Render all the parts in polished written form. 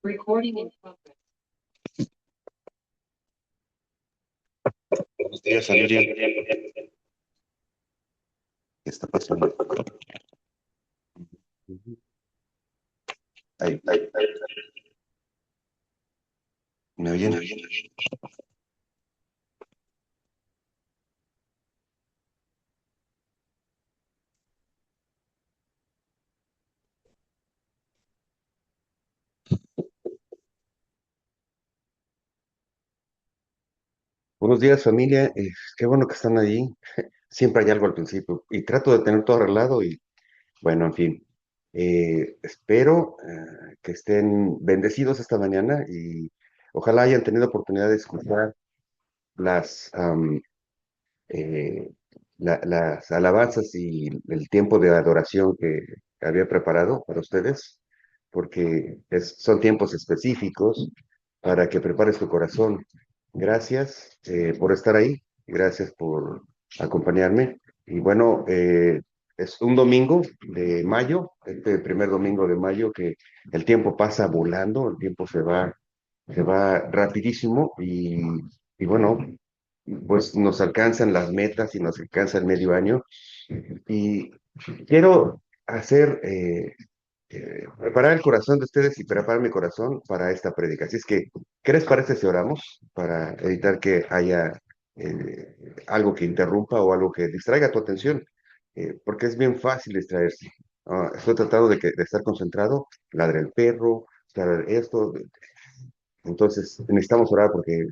Recording in progress. Buenos días, familia. ¿Qué está pasando? Ahí. ¿Me oyen? Buenos días, familia. Qué bueno que están ahí. Siempre hay algo al principio y trato de tener todo arreglado y bueno, en fin. Espero que estén bendecidos esta mañana y ojalá hayan tenido oportunidad de escuchar las, eh, las alabanzas y el tiempo de adoración que había preparado para ustedes, porque son tiempos específicos para que prepares tu corazón. Gracias por estar ahí, gracias por acompañarme. Y bueno, es un domingo de mayo, este primer domingo de mayo, que el tiempo pasa volando, el tiempo se va rapidísimo y bueno, pues nos alcanzan las metas y nos alcanza el medio año. Y quiero hacer, preparar el corazón de ustedes y preparar mi corazón para esta prédica. Así es que, ¿qué les parece si oramos para evitar que haya algo que interrumpa o algo que distraiga tu atención? Porque es bien fácil distraerse. Estoy tratando de estar concentrado, ladra el perro, ladra esto. Entonces, necesitamos orar porque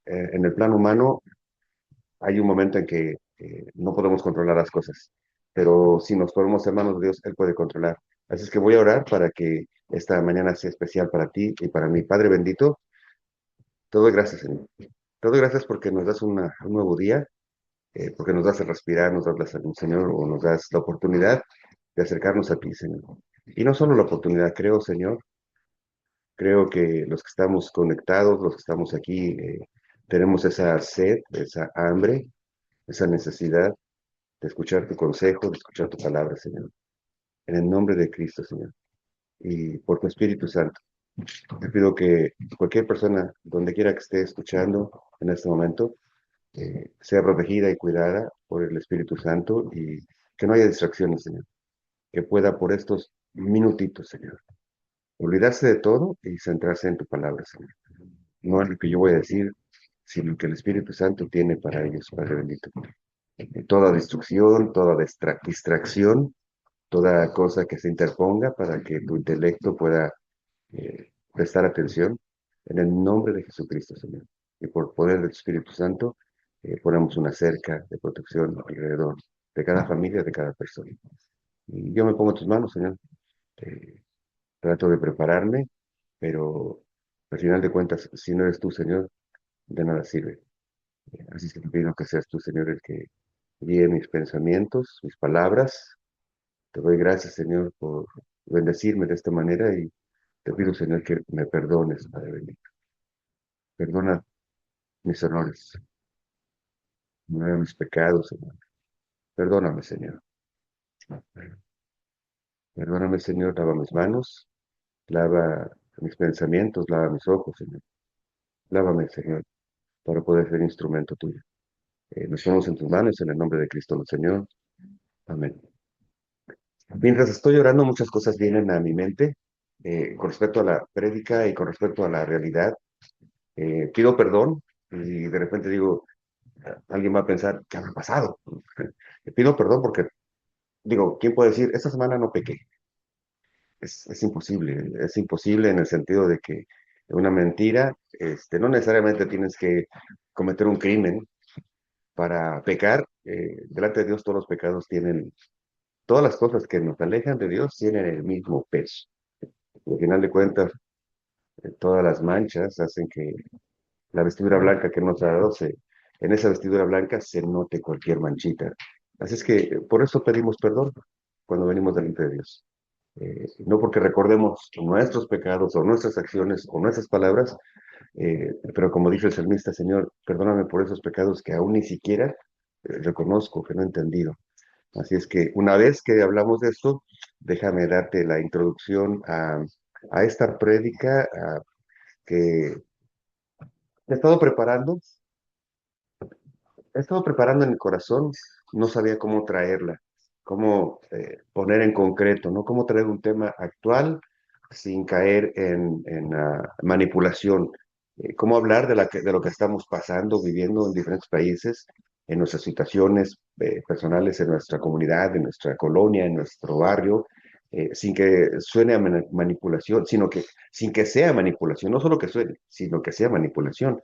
en el plano humano hay un momento en que no podemos controlar las cosas, pero si nos ponemos en manos de Dios, Él puede controlar. Así es que voy a orar para que esta mañana sea especial para ti y para mí. Padre bendito, te doy gracias, Señor. Te doy gracias porque nos das un nuevo día, porque nos das el respirar, nos das la salud, Señor, o nos das la oportunidad de acercarnos a ti, Señor. Y no solo la oportunidad, creo, Señor, creo que los que estamos conectados, los que estamos aquí, tenemos esa sed, esa hambre, esa necesidad de escuchar tu consejo, de escuchar tu palabra, Señor. En el nombre de Cristo, Señor. Y por tu Espíritu Santo. Te pido que cualquier persona, donde quiera que esté escuchando en este momento, sea protegida y cuidada por el Espíritu Santo y que no haya distracciones, Señor. Que pueda por estos minutitos, Señor, olvidarse de todo y centrarse en tu palabra, Señor. No en lo que yo voy a decir, sino que el Espíritu Santo tiene para ellos, Padre bendito. Toda destrucción, toda distracción, toda cosa que se interponga para que tu intelecto pueda prestar atención en el nombre de Jesucristo, Señor. Y por poder del Espíritu Santo, ponemos una cerca de protección alrededor de cada familia, de cada persona. Y yo me pongo en tus manos, Señor. Eh, Trato de prepararme, pero al final de cuentas, si no eres tú, Señor, de nada sirve. Así es que te pido que seas tú, Señor, el que guíe mis pensamientos, mis palabras. Te doy gracias, Señor, por bendecirme de esta manera y te pido, Señor, que me perdones, Padre bendito. Perdona mis errores, perdona mis pecados, Señor. Perdóname, Señor. Perdóname, Señor, lava mis manos, lava mis pensamientos, lava mis ojos, Señor. Lávame, Señor, para poder ser instrumento tuyo. Nos ponemos en tus manos en el nombre de Cristo, nuestro Señor. Amén. Mientras estoy orando, muchas cosas vienen a mi mente con respecto a la prédica y con respecto a la realidad. Pido perdón y de repente digo, alguien va a pensar, ¿qué ha pasado? Pido perdón porque, digo, ¿quién puede decir, esta semana no pequé? Es imposible en el sentido de que una mentira, no necesariamente tienes que cometer un crimen para pecar. Delante de Dios todos los pecados tienen, todas las cosas que nos alejan de Dios tienen el mismo peso. Al final de cuentas, todas las manchas hacen que la vestidura blanca que nos ha dado, en esa vestidura blanca se note cualquier manchita. Así es que por eso pedimos perdón cuando venimos delante de Dios. No porque recordemos nuestros pecados o nuestras acciones o nuestras palabras, pero como dice el salmista, Señor, perdóname por esos pecados que aún ni siquiera reconozco, que no he entendido. Así es que una vez que hablamos de esto, déjame darte la introducción a esta prédica que he estado preparando, he estado preparando en mi corazón, no sabía cómo traerla, cómo poner en concreto, ¿no? Cómo traer un tema actual sin caer en manipulación. Cómo hablar de, de lo que estamos pasando, viviendo en diferentes países, en nuestras situaciones personales, en nuestra comunidad, en nuestra colonia, en nuestro barrio, sin que suene a manipulación, sino que sin que sea manipulación, no solo que suene, sino que sea manipulación.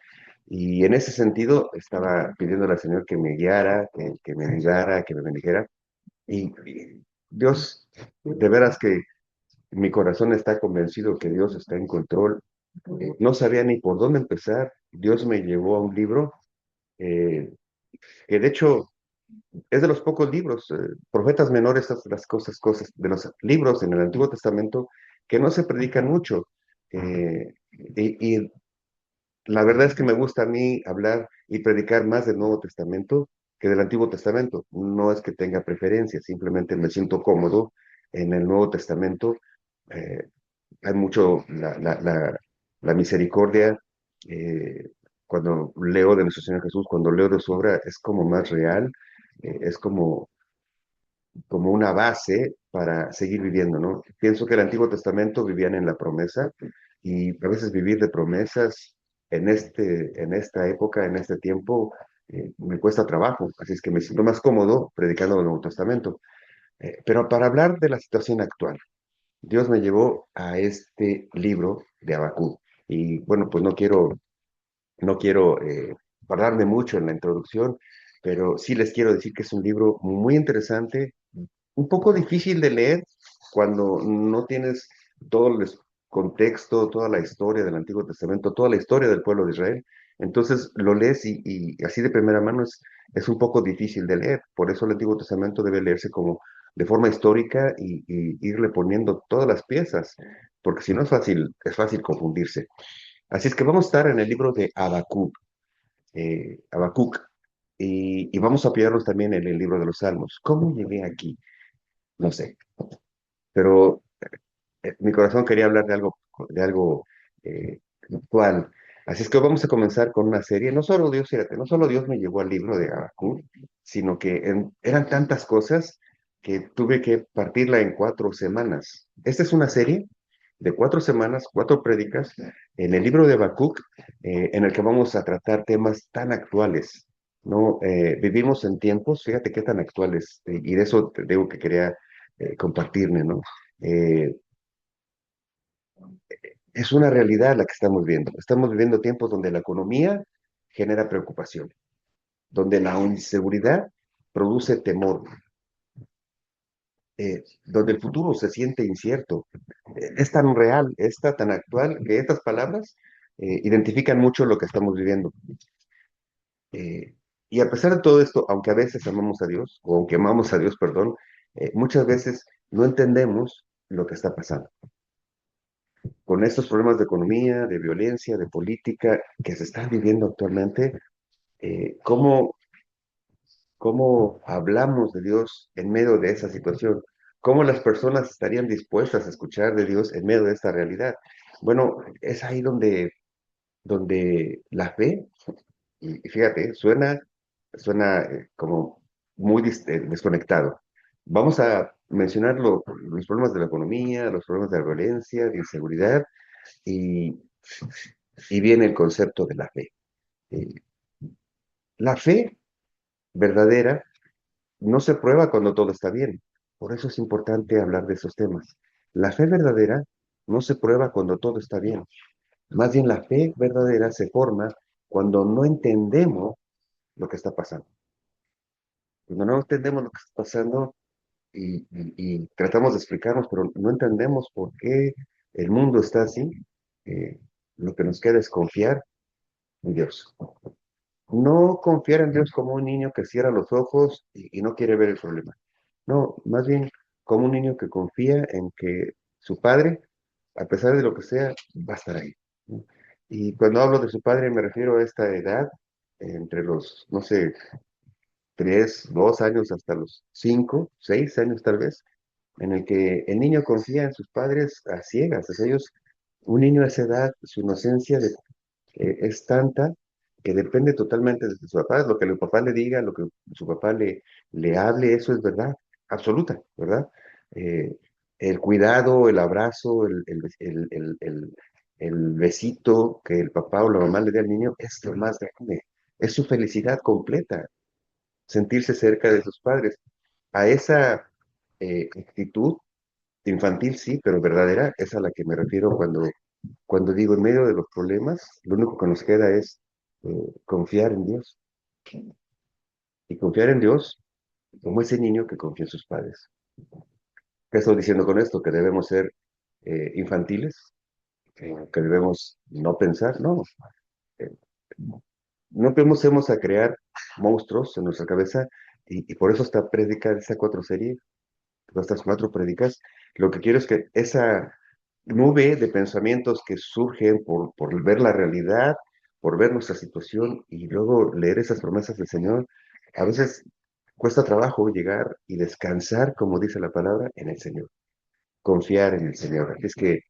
Y en ese sentido estaba pidiéndole al Señor que me guiara, que me ayudara, que me bendijera. Y Dios, de veras que mi corazón está convencido que Dios está en control. No sabía ni por dónde empezar. Dios me llevó a un libro eh, que de hecho es de los pocos libros, profetas menores, las cosas, de los libros en el Antiguo Testamento que no se predican mucho. Y la verdad es que me gusta a mí hablar y predicar más del Nuevo Testamento que del Antiguo Testamento. No es que tenga preferencia, simplemente me siento cómodo en el Nuevo Testamento. Eh, Hay mucho la misericordia. eh, Cuando leo de nuestro Señor Jesús, cuando leo de su obra, es como más real, es como una base para seguir viviendo, ¿no? Pienso que el Antiguo Testamento vivían en la promesa y a veces vivir de promesas en esta época, en este tiempo, me cuesta trabajo, así es que me siento más cómodo predicando el Nuevo Testamento. Pero para hablar de la situación actual, Dios me llevó a este libro de Habacuc. Y bueno, pues no quiero tardarme mucho en la introducción, pero sí les quiero decir que es un libro muy interesante, un poco difícil de leer cuando no tienes todo el contexto, toda la historia del Antiguo Testamento, toda la historia del pueblo de Israel. Entonces lo lees y así de primera mano es un poco difícil de leer. Por eso el Antiguo Testamento debe leerse como de forma histórica y irle poniendo todas las piezas, porque si no es fácil confundirse. Así es que vamos a estar en el libro de Habacuc, y vamos a apoyarnos también en el libro de los Salmos. ¿Cómo llegué aquí? No sé, pero mi corazón quería hablar de algo actual. Así es que vamos a comenzar con una serie. No solo Dios, fíjate, no solo Dios me llevó al libro de Habacuc, sino que eran tantas cosas que tuve que partirla en 4 semanas. Esta es una serie de 4 semanas, 4 prédicas en el libro de Habacuc, en el que vamos a tratar temas tan actuales. ¿No? Vivimos en tiempos, fíjate qué tan actuales, y de eso te digo que quería compartirme, ¿no? Eh, es una realidad la que estamos viendo. Estamos viviendo tiempos donde la economía genera preocupación, donde la inseguridad produce temor, donde el futuro se siente incierto. Es tan real, tan actual, que estas palabras identifican mucho lo que estamos viviendo. Eh, y a pesar de todo esto, aunque a veces amamos a Dios, o aunque amamos a Dios, perdón, muchas veces no entendemos lo que está pasando. Con estos problemas de economía, de violencia, de política que se están viviendo actualmente, ¿cómo, cómo hablamos de Dios en medio de esa situación? ¿Cómo las personas estarían dispuestas a escuchar de Dios en medio de esta realidad? Bueno, es ahí donde la fe, y fíjate, suena como muy desconectado. Vamos a mencionar los problemas de la economía, los problemas de la violencia, de inseguridad, y, y viene el concepto de la fe. Eh, la fe verdadera no se prueba cuando todo está bien. Por eso es importante hablar de esos temas. La fe verdadera no se prueba cuando todo está bien. Más bien la fe verdadera se forma cuando no entendemos lo que está pasando. Cuando no entendemos lo que está pasando y tratamos de explicarnos, pero no entendemos por qué el mundo está así, eh, lo que nos queda es confiar en Dios. No confiar en Dios como un niño que cierra los ojos y no quiere ver el problema. No, más bien como un niño que confía en que su padre, a pesar de lo que sea, va a estar ahí, ¿no? Y cuando hablo de su padre me refiero a esta edad, entre los, no sé, 3, 2 años hasta los 5, 6 años tal vez, en el que el niño confía en sus padres a ciegas. O sea, un niño a esa edad, su inocencia es tanta que depende totalmente de su papá, lo que el papá le diga, lo que su papá le hable, eso es verdad, absoluta, ¿verdad? Eh, el cuidado, el abrazo, el besito que el papá o la mamá le dé al niño es lo más grande, es su felicidad completa, sentirse cerca de sus padres. A esa actitud infantil, sí, pero verdadera, es a la que me refiero cuando digo en medio de los problemas, lo único que nos queda es confiar en Dios. Y confiar en Dios como ese niño que confía en sus padres. ¿Qué estoy diciendo con esto? Que debemos ser infantiles, que debemos no pensar, no. Eh, no pensemos a crear monstruos en nuestra cabeza y por eso esta prédica, esa cuatro serie, estas cuatro prédicas, lo que quiero es que esa nube de pensamientos que surgen por ver la realidad, por ver nuestra situación y luego leer esas promesas del Señor, a veces cuesta trabajo llegar y descansar, como dice la palabra, en el Señor, confiar en el Señor. Así es que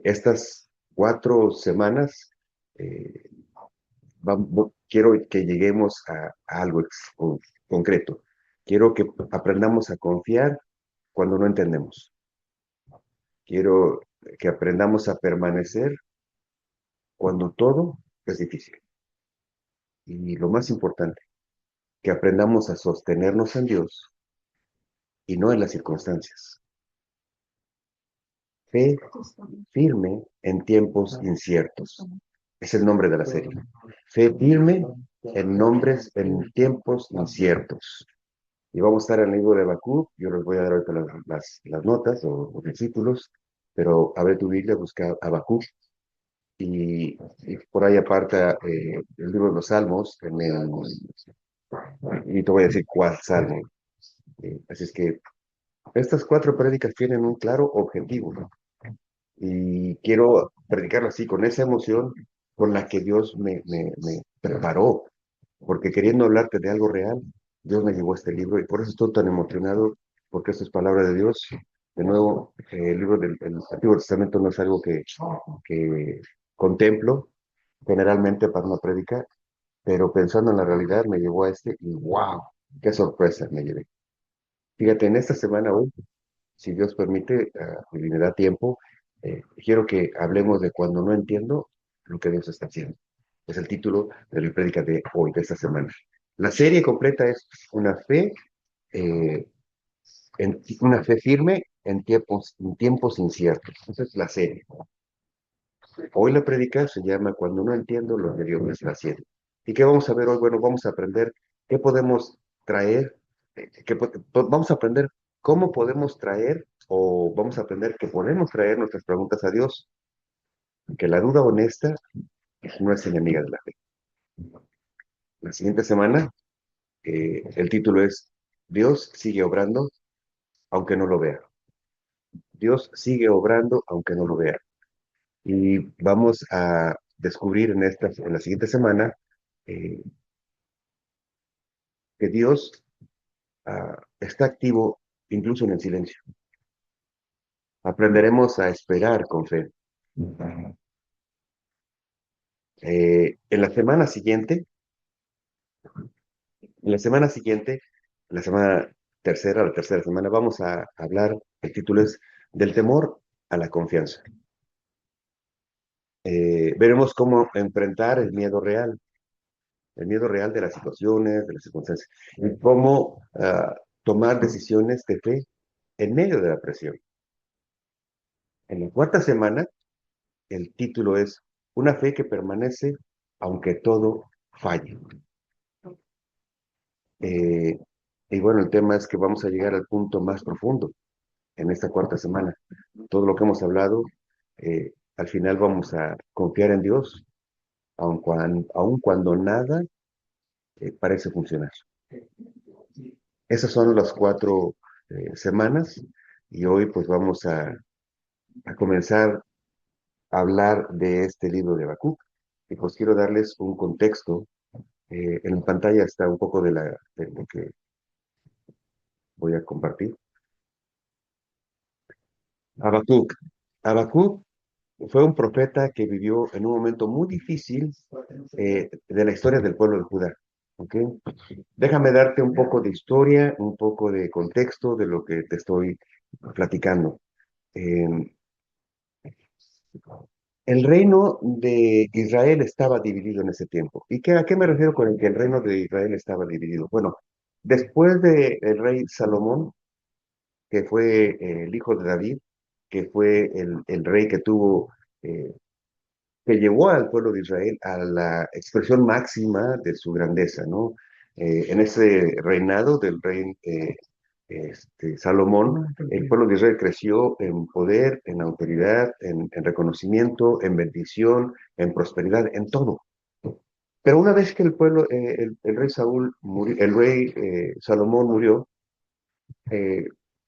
estas 4 semanas eh, quiero que lleguemos a algo concreto. Quiero que aprendamos a confiar cuando no entendemos. Quiero que aprendamos a permanecer cuando todo es difícil. Y lo más importante, que aprendamos a sostenernos en Dios y no en las circunstancias. Fe firme en tiempos inciertos. Es el nombre de la serie. Fe firme en tiempos inciertos. Y vamos a estar en el libro de Habacuc. Yo les voy a dar ahorita las notas o versículos, pero abre tu Biblia, busca Habacuc y por ahí aparta el libro de los Salmos, y te voy a decir cuál salmo. Así es que estas 4 prédicas tienen un claro objetivo, ¿no? Y quiero predicarlo así, con esa emoción con la que Dios me preparó, porque queriendo hablarte de algo real, Dios me llevó este libro y por eso estoy tan emocionado, porque esto es palabra de Dios. De nuevo, el libro del el Antiguo Testamento no es algo que contemplo generalmente para una prédica, pero pensando en la realidad me llevó a este y wow, qué sorpresa me llevé. Fíjate, en esta semana hoy, si Dios permite y me da tiempo, quiero que hablemos de cuando no entiendo lo que Dios está haciendo. Es el título de la prédica de hoy, de esta semana. La serie completa es eh, una fe firme en tiempos inciertos. Esa es la serie. Hoy la prédica se llama Cuando no entiendo lo que Dios me está haciendo. ¿Y qué vamos a ver hoy? Bueno, vamos a aprender qué podemos traer, vamos a aprender cómo podemos traer o vamos a aprender que podemos traer nuestras preguntas a Dios, que la duda honesta no es enemiga de la fe. La siguiente semana, el título es Dios sigue obrando aunque no lo vea. Dios sigue obrando aunque no lo vea. Y vamos a descubrir en la siguiente semana eh, que Dios está activo incluso en el silencio. Aprenderemos a esperar con fe. En la semana siguiente, en la semana siguiente, la semana tercera, la tercera semana, vamos a hablar, el título es Del temor a la confianza. Veremos cómo enfrentar el miedo real de las situaciones, de las circunstancias, y cómo tomar decisiones de fe en medio de la presión. En la cuarta semana, el título es Una fe que permanece aunque todo falle. Eh, y bueno, el tema es que vamos a llegar al punto más profundo en esta cuarta semana. Todo lo que hemos hablado, al final vamos a confiar en Dios, aun cuando nada parece funcionar. Esas son las 4 semanas y hoy pues vamos a comenzar a hablar de este libro de Habacuc. Y pues quiero darles un contexto. En pantalla está un poco de lo que voy a compartir. Habacuc. Habacuc fue un profeta que vivió en un momento muy difícil de la historia del pueblo de Judá. ¿Ok? Déjame darte un poco de historia, un poco de contexto de lo que te estoy platicando. Eh, el reino de Israel estaba dividido en ese tiempo. ¿Y a qué me refiero con el que el reino de Israel estaba dividido? Bueno, después del rey Salomón, que fue el hijo de David, que fue el rey que tuvo eh, que llevó al pueblo de Israel a la expresión máxima de su grandeza, ¿no? En ese reinado del rey Salomón, el pueblo de Israel creció en poder, en autoridad, en reconocimiento, en bendición, en prosperidad, en todo. Pero una vez que el pueblo, el rey Saúl murió, el rey Salomón murió, eh,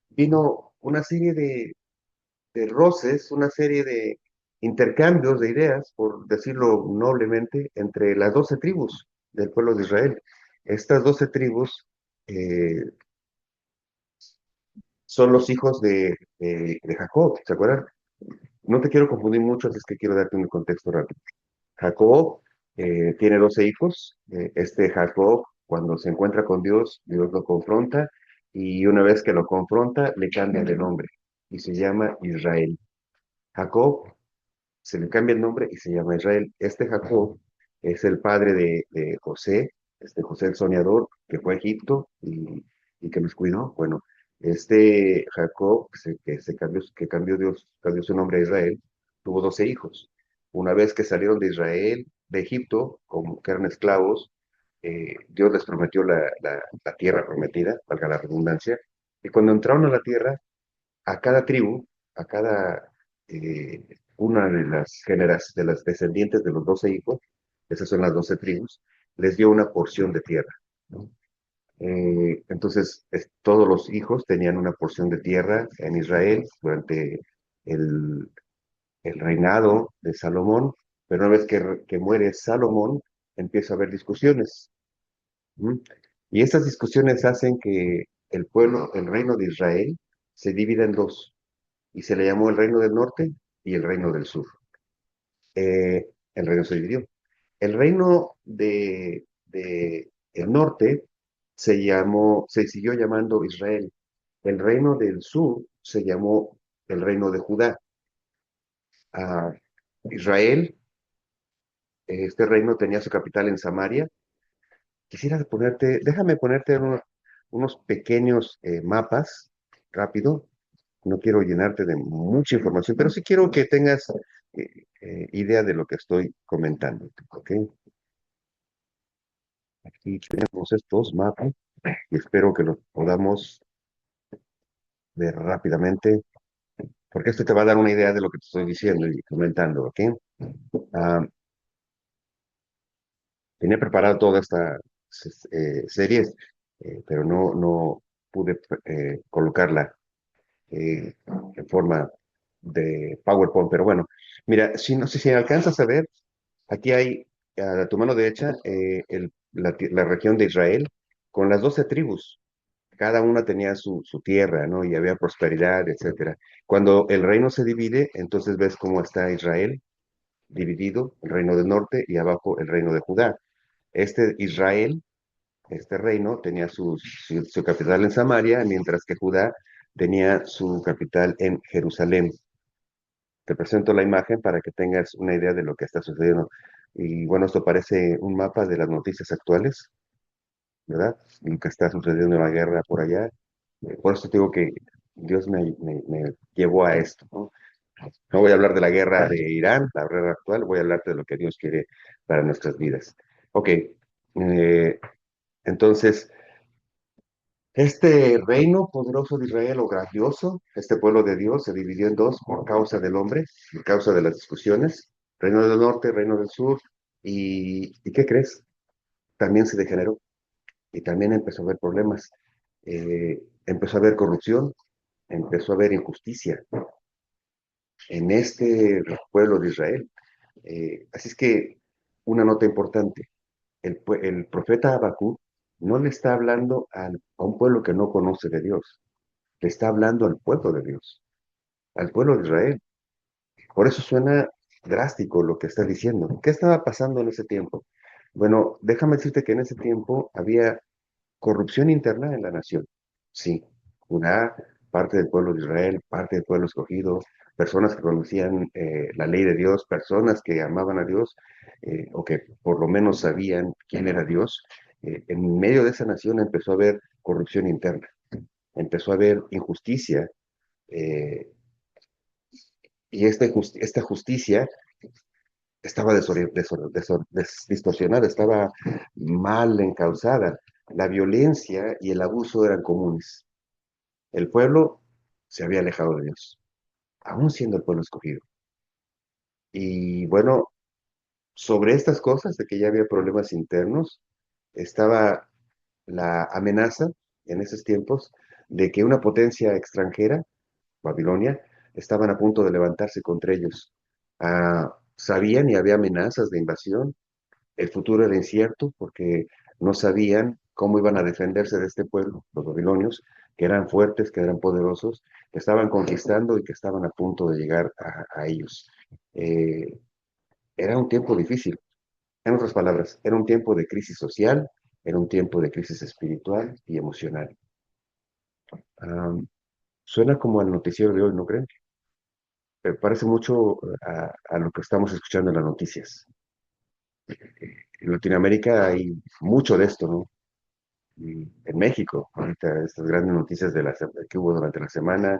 vino una serie de roces, una serie de intercambios de ideas, por decirlo noblemente, entre las 12 tribus del pueblo de Israel. Estas 12 tribus eh, son los hijos de Jacob, ¿se acuerdan? No te quiero confundir mucho, así es que quiero darte un contexto rápido. Jacob tiene 12 hijos. Este Jacob, cuando se encuentra con Dios, Dios lo confronta y una vez que lo confronta, le cambia de nombre y se llama Israel. Jacob se le cambia el nombre y se llama Israel. Este Jacob es el padre de José, este José el soñador, que fue a Egipto y que nos cuidó. Bueno, este Jacob, que cambió, Dios, cambió su nombre a Israel, tuvo 12 hijos. Una vez que salieron de Israel, de Egipto, como que eran esclavos, Dios les prometió la tierra prometida, valga la redundancia, y cuando entraron a la tierra, a cada tribu, a cada eh, una de de las descendientes de los 12 hijos, esas son las 12 tribus, les dio una porción de tierra, ¿no? Entonces, todos los hijos tenían una porción de tierra en Israel durante el, el reinado de Salomón, pero una vez que muere Salomón, empieza a haber discusiones. ¿M? Y estas discusiones hacen que el pueblo, el reino de Israel, se divida en dos y se le llamó el Reino del Norte y el Reino del Sur. El reino se dividió. El reino de el norte se siguió llamando Israel. El reino del sur se llamó el reino de Judá. Ah, Israel, este reino tenía su capital en Samaria. Déjame ponerte unos pequeños mapas rápido. No quiero llenarte de mucha información, pero sí quiero que tengas idea de lo que estoy comentando. ¿Ok? Aquí tenemos estos mapas y espero que los podamos ver rápidamente, porque esto te va a dar una idea de lo que te estoy diciendo y comentando. ¿Ok? Ah, tenía preparado toda esta serie, pero no pude colocarla en forma de PowerPoint, pero bueno, mira, si no sé si alcanzas a ver, aquí hay a tu mano derecha la región de Israel con las 12 tribus. Cada una tenía su tierra, ¿no? Y había prosperidad, etcétera. Cuando el reino se divide, entonces ves cómo está Israel dividido, el reino del norte y abajo el reino de Judá. Este Israel, este reino, tenía su capital en Samaria, mientras que Judá tenía su capital en Jerusalén. Te presento la imagen para que tengas una idea de lo que está sucediendo. Y bueno, esto parece un mapa de las noticias actuales, ¿verdad? Lo que está sucediendo en la guerra por allá. Por eso te digo que Dios me llevó a esto, ¿no? No voy a hablar de la guerra de Irán, la guerra actual, voy a hablarte de lo que Dios quiere para nuestras vidas. Ok, entonces, este reino poderoso de Israel o grandioso, este pueblo de Dios se dividió en dos por causa del hombre, por causa de las discusiones, reino del norte, reino del sur, ¿y qué crees? También se degeneró y también empezó a haber problemas. Empezó a haber corrupción, empezó a haber injusticia en este pueblo de Israel. Así es que una nota importante, el profeta Habacuc no le está hablando a un pueblo que no conoce de Dios, le está hablando al pueblo de Dios. al pueblo de Israel. Por eso suena drástico lo que está diciendo. ¿Qué estaba pasando en ese tiempo? Bueno, déjame decirte que en ese tiempo había corrupción interna en la nación. Sí, Judá, parte del pueblo de Israel, parte del pueblo escogido, personas que conocían la ley de Dios, personas que amaban a Dios, o que por lo menos sabían quién era Dios. En medio de esa nación empezó a haber corrupción interna, empezó a haber injusticia, eh, y esta justicia estaba distorsionada, estaba mal encauzada. La violencia y el abuso eran comunes. El pueblo se había alejado de Dios, aún siendo el pueblo escogido. Y bueno, sobre estas cosas, de que ya había problemas internos, estaba la amenaza en esos tiempos de que una potencia extranjera, Babilonia, estaban a punto de levantarse contra ellos. Sabían y había amenazas de invasión. El futuro era incierto porque no sabían cómo iban a defenderse de este pueblo, los babilonios, que eran fuertes, que eran poderosos, que estaban conquistando y que estaban a punto de llegar a ellos. Eh, Era un tiempo difícil. En otras palabras, era un tiempo de crisis social, era un tiempo de crisis espiritual y emocional. Am, Suena como al noticiero de hoy, ¿no creen? Parece mucho a lo que estamos escuchando en las noticias. En Latinoamérica hay mucho de esto, ¿no? Y en México, ahorita estas grandes noticias que hubo durante la semana,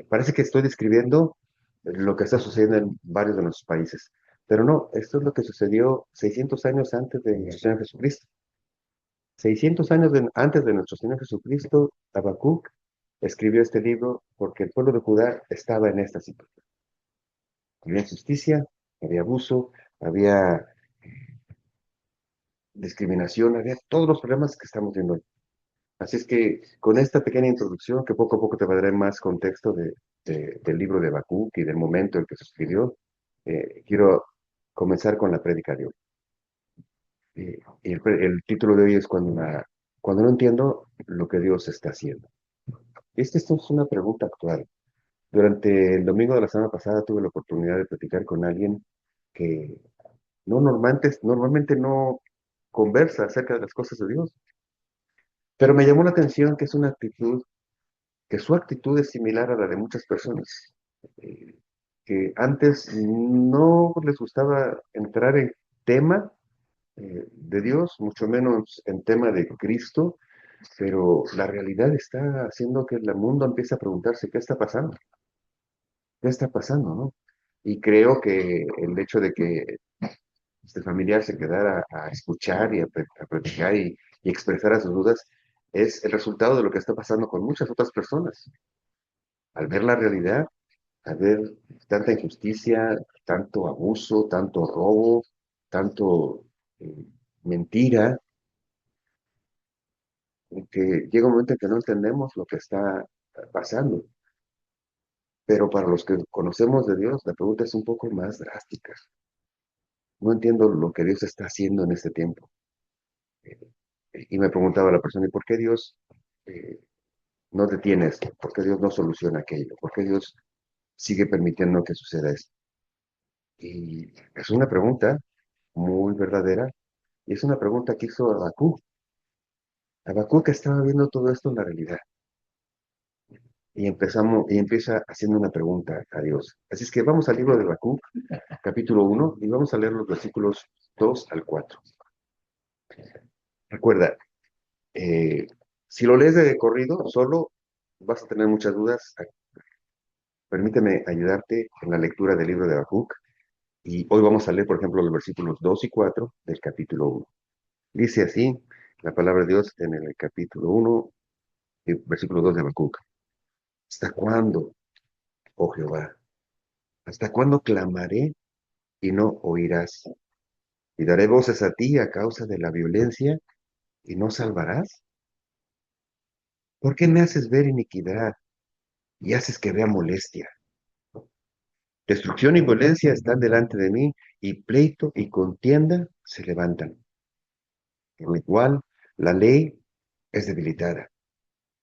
parece que estoy describiendo lo que está sucediendo en varios de nuestros países, pero no, esto es lo que sucedió 600 años antes de nuestro Señor Jesucristo. 600 años antes de nuestro Señor Jesucristo, Habacuc escribió este libro porque el pueblo de Judá estaba en esta situación. Había injusticia, había abuso, había discriminación, había todos los problemas que estamos viendo hoy. Así es que con esta pequeña introducción, que poco a poco te va a dar más contexto del libro de Habacuc y del momento en que se escribió, quiero comenzar con la prédica de hoy. El título de hoy es cuando no entiendo lo que Dios está haciendo. Esto es una pregunta actual. Durante el domingo de la semana pasada tuve la oportunidad de platicar con alguien que normalmente no conversa acerca de las cosas de Dios, pero me llamó la atención que es una actitud que su actitud es similar a la de muchas personas, eh, que antes no les gustaba entrar en tema de Dios, mucho menos en tema de Cristo, pero la realidad está haciendo que el mundo empiece a preguntarse qué está pasando, ¿no? Y creo que el hecho de que este familiar se quedara a escuchar y a platicar y expresar sus dudas es el resultado de lo que está pasando con muchas otras personas. Al ver la realidad, a ver tanta injusticia, tanto abuso, tanto robo, tanto eh, mentira, que llega un momento en que no entendemos lo que está pasando. Pero para los que conocemos de Dios, la pregunta es un poco más drástica. No entiendo lo que Dios está haciendo en este tiempo. Eh, y me preguntaba la persona, ¿y por qué Dios eh, no detiene esto? ¿Por qué Dios no soluciona aquello? ¿Por qué Dios sigue permitiendo que suceda esto? Y es una pregunta muy verdadera. Y es una pregunta que hizo Habacuc. Habacuc estaba viendo todo esto en la realidad. Y empieza haciendo una pregunta a Dios. Así es que vamos al libro de Habacuc, capítulo 1, y vamos a leer los versículos 2 al 4. Recuerda, eh, si lo lees de corrido, solo vas a tener muchas dudas. Permíteme ayudarte en la lectura del libro de Habacuc. Y hoy vamos a leer, por ejemplo, los versículos 2 y 4 del capítulo 1. Dice así la palabra de Dios en el capítulo 1, versículo 2 de Habacuc. ¿Hasta cuándo, oh Jehová? ¿Hasta cuándo clamaré y no oirás? Y daré voces a ti a causa de la violencia y no salvarás. ¿Por qué me haces ver iniquidad y haces que vea molestia? Destrucción y violencia están delante de mí, y pleito y contienda se levantan. Por lo cual la ley es debilitada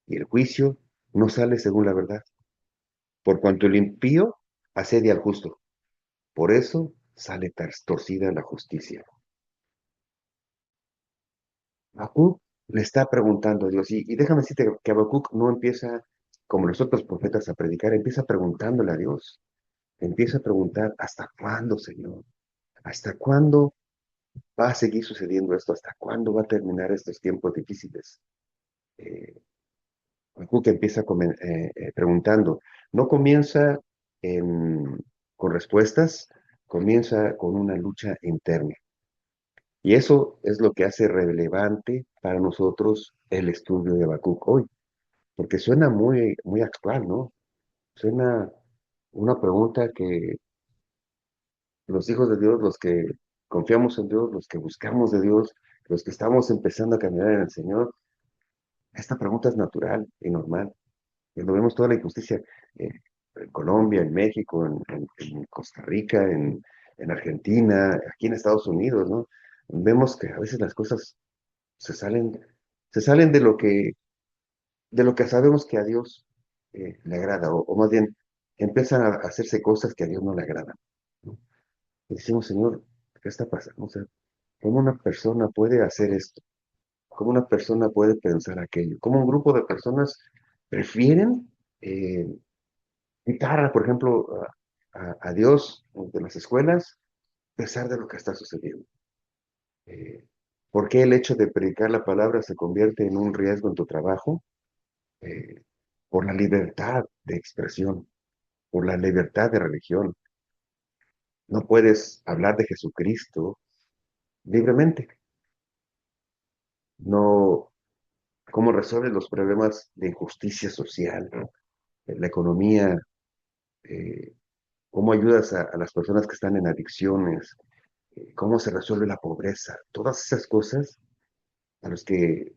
y el juicio no sale según la verdad. por cuanto el impío asedia al justo. Por eso sale torcida la justicia. Habacuc le está preguntando a Dios, y déjame decirte que Habacuc no empieza como los otros profetas a predicar, empieza preguntándole a Dios, empieza a preguntar, ¿hasta cuándo, Señor? ¿Hasta cuándo va a seguir sucediendo esto? ¿Hasta cuándo va a terminar estos tiempos difíciles? Eh, Habacuc empieza preguntando, no comienza con respuestas, comienza con una lucha interna. Y eso es lo que hace relevante para nosotros el estudio de Habacuc hoy, porque suena muy, muy actual, ¿no? Suena una pregunta que los hijos de Dios, los que confiamos en Dios, los que buscamos de Dios, los que estamos empezando a caminar en el Señor, esta pregunta es natural y normal. Cuando vemos toda la injusticia eh, en Colombia, en México, en Costa Rica, en Argentina, aquí en Estados Unidos, ¿no? Vemos que a veces las cosas se salen, se salen de lo que sabemos que a Dios le agrada, o más bien empiezan a hacerse cosas que a Dios no le agradan, ¿no? Y decimos, Señor, ¿qué está pasando? O sea, ¿cómo una persona puede hacer esto? ¿Cómo una persona puede pensar aquello? ¿Cómo un grupo de personas prefieren eh, quitar, por ejemplo, a Dios de las escuelas, a pesar de lo que está sucediendo? Eh, ¿Por qué el hecho de predicar la palabra se convierte en un riesgo en tu trabajo? eh, por la libertad de expresión, por la libertad de religión. No puedes hablar de Jesucristo libremente. No, ¿cómo resuelves los problemas de injusticia social, ¿no? La economía? eh, ¿Cómo ayudas a las personas que están en adicciones? ¿Cómo se resuelve la pobreza? Todas esas cosas a los que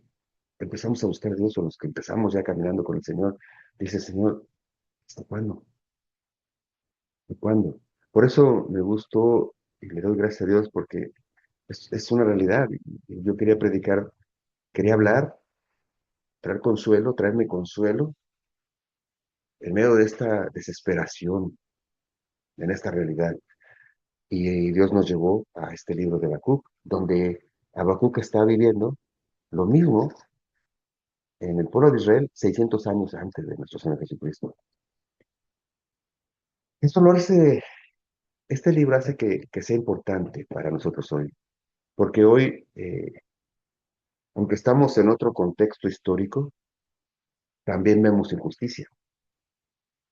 empezamos a buscar a Dios o los que empezamos ya caminando con el Señor, dice, Señor, ¿hasta cuándo? ¿Hasta cuándo? Por eso me gustó y le doy gracias a Dios porque es una realidad. Y yo quería predicar, quería hablar, traerme consuelo en medio de esta desesperación, en esta realidad. Y Dios nos llevó a este libro de Habacuc, donde Habacuc está viviendo lo mismo en el pueblo de Israel 600 años antes de nuestro Señor Jesucristo. Esto lo hace, este libro hace que sea importante para nosotros hoy, porque hoy, aunque estamos en otro contexto histórico, también vemos injusticia,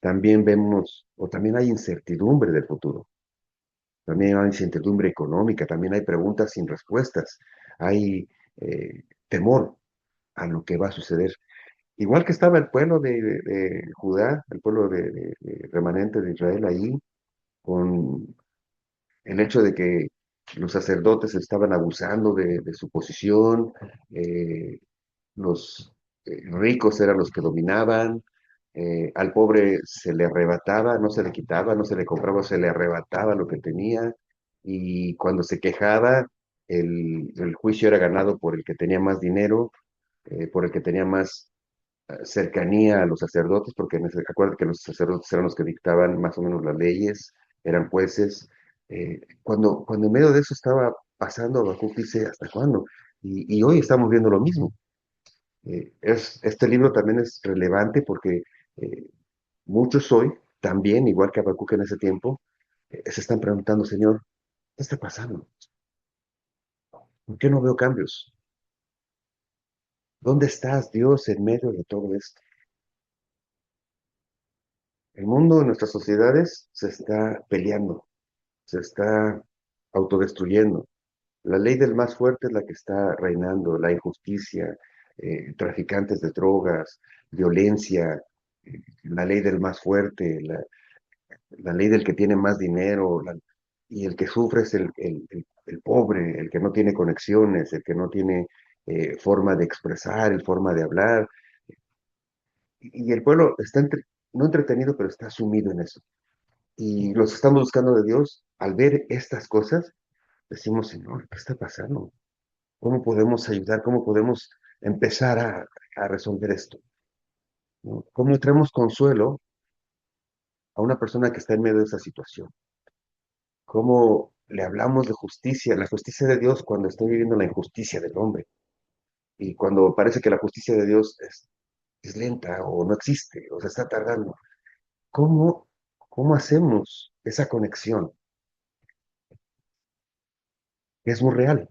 también vemos, o también hay incertidumbre del futuro, también hay incertidumbre económica, también hay preguntas sin respuestas, hay temor a lo que va a suceder. Igual que estaba el pueblo de Judá, el pueblo de remanente de Israel ahí, con el hecho de que los sacerdotes estaban abusando de su posición, eh, los ricos eran los que dominaban, al pobre se le arrebataba, no se le quitaba, no se le compraba, se le arrebataba lo que tenía, y cuando se quejaba, el juicio era ganado por el que tenía más dinero, por el que tenía más cercanía a los sacerdotes, porque acuérdate que los sacerdotes eran los que dictaban más o menos las leyes, eran jueces. Cuando en medio de eso estaba pasando, Habacuc dice, ¿hasta cuándo? Y hoy estamos viendo lo mismo. Este libro también es relevante porque eh, muchos hoy, también, igual que Habacuc en ese tiempo, se están preguntando, Señor, ¿qué está pasando? ¿Por qué no veo cambios? ¿Dónde estás, Dios, en medio de todo esto? El mundo, nuestras sociedades, se está peleando, se está autodestruyendo. La ley del más fuerte es la que está reinando, la injusticia, traficantes de drogas, violencia, la ley del más fuerte, la ley del que tiene más dinero, y el que sufre es el pobre, el que no tiene conexiones, el que no tiene forma de expresar, forma de hablar. Y el pueblo está no entretenido, pero está sumido en eso. Y los que estamos buscando de Dios, al ver estas cosas, decimos, Señor, ¿qué está pasando? ¿Cómo podemos ayudar? ¿Cómo podemos empezar a resolver esto? ¿No? ¿Cómo traemos consuelo a una persona que está en medio de esa situación? ¿Cómo le hablamos de justicia, la justicia de Dios cuando está viviendo la injusticia del hombre? Y cuando parece que la justicia de Dios es lenta o no existe o se está tardando. ¿Cómo, cómo hacemos esa conexión? Es muy real.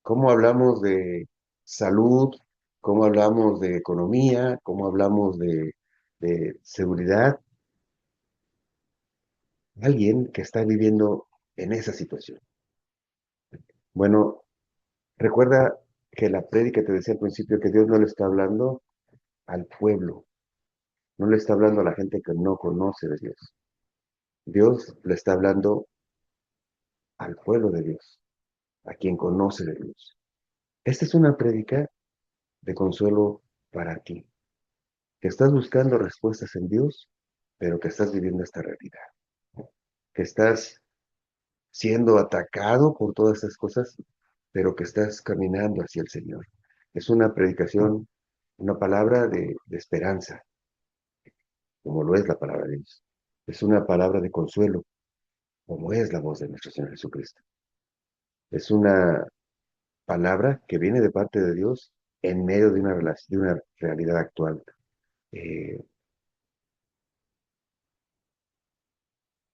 ¿Cómo hablamos de salud? ¿Cómo hablamos de economía? ¿Cómo hablamos de seguridad? Alguien que está viviendo en esa situación. Bueno, recuerda que la prédica te decía al principio que Dios no le está hablando al pueblo, no le está hablando a la gente que no conoce de Dios. Dios le está hablando al pueblo de Dios, a quien conoce de Dios. Esta es una prédica de consuelo para ti, que estás buscando respuestas en Dios, pero que estás viviendo esta realidad, que estás siendo atacado por todas estas cosas, pero que estás caminando hacia el Señor. Es una predicación, una palabra de esperanza, como lo es la palabra de Dios. Es una palabra de consuelo, como es la voz de nuestro Señor Jesucristo. Es una palabra que viene de parte de Dios en medio de una, de una realidad actual. Eh,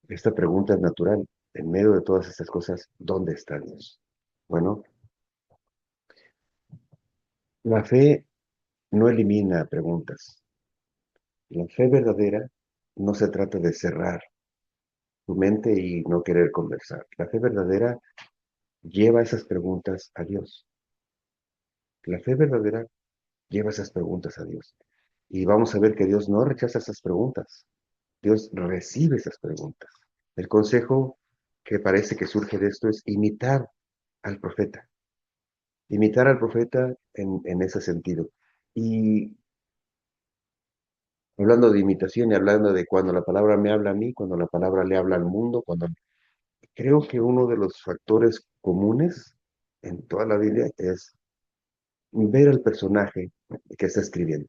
esta pregunta es natural. En medio de todas estas cosas, ¿dónde está Dios? Bueno, la fe no elimina preguntas. La fe verdadera no se trata de cerrar tu mente y no querer conversar. La fe verdadera lleva esas preguntas a Dios. La fe verdadera lleva esas preguntas a Dios. Y vamos a ver que Dios no rechaza esas preguntas. Dios recibe esas preguntas. El consejo que parece que surge de esto es imitar al profeta. Imitar al profeta en ese sentido. Y hablando de imitación y hablando de cuando la palabra me habla a mí, cuando la palabra le habla al mundo, cuando creo que uno de los factores comunes en toda la Biblia es ver al personaje que está escribiendo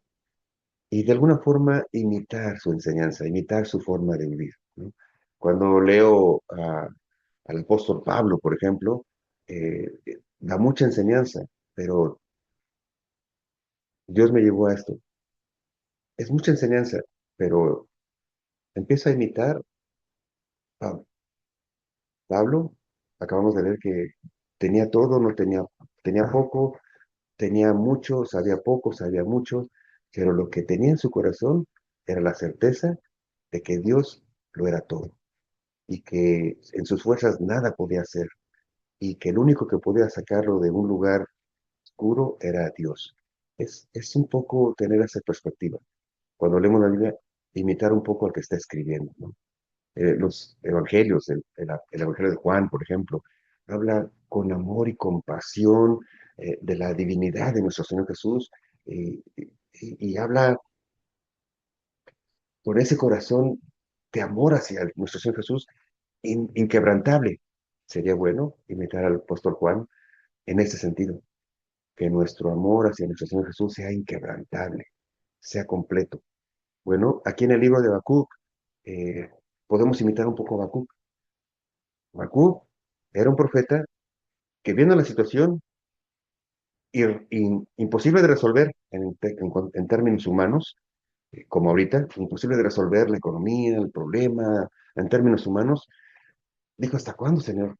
y de alguna forma imitar su enseñanza, imitar su forma de vivir, ¿no? Cuando leo al apóstol Pablo, por ejemplo, da mucha enseñanza, pero Dios me llevó a esto. Es mucha enseñanza, pero empieza a imitar a Pablo. Acabamos de ver que tenía todo, no tenía, tenía poco, tenía mucho, sabía poco, sabía mucho, pero lo que tenía en su corazón era la certeza de que Dios lo era todo y que en sus fuerzas nada podía hacer y que el único que podía sacarlo de un lugar oscuro era Dios. Es un poco tener esa perspectiva. Cuando leemos la Biblia, imitar un poco al que está escribiendo, ¿no? Los evangelios, el evangelio de Juan, por ejemplo, habla con amor y compasión de la divinidad de nuestro Señor Jesús y habla con ese corazón de amor hacia nuestro Señor Jesús inquebrantable. Sería bueno imitar al apóstol Juan en ese sentido, que nuestro amor hacia nuestro Señor Jesús sea inquebrantable, sea completo. Bueno, aquí en el libro de Habacuc eh, podemos imitar un poco a Habacuc. Habacuc era un profeta que viendo la situación imposible de resolver en términos humanos, como ahorita, imposible de resolver la economía, el problema, en términos humanos, dijo, ¿hasta cuándo, Señor?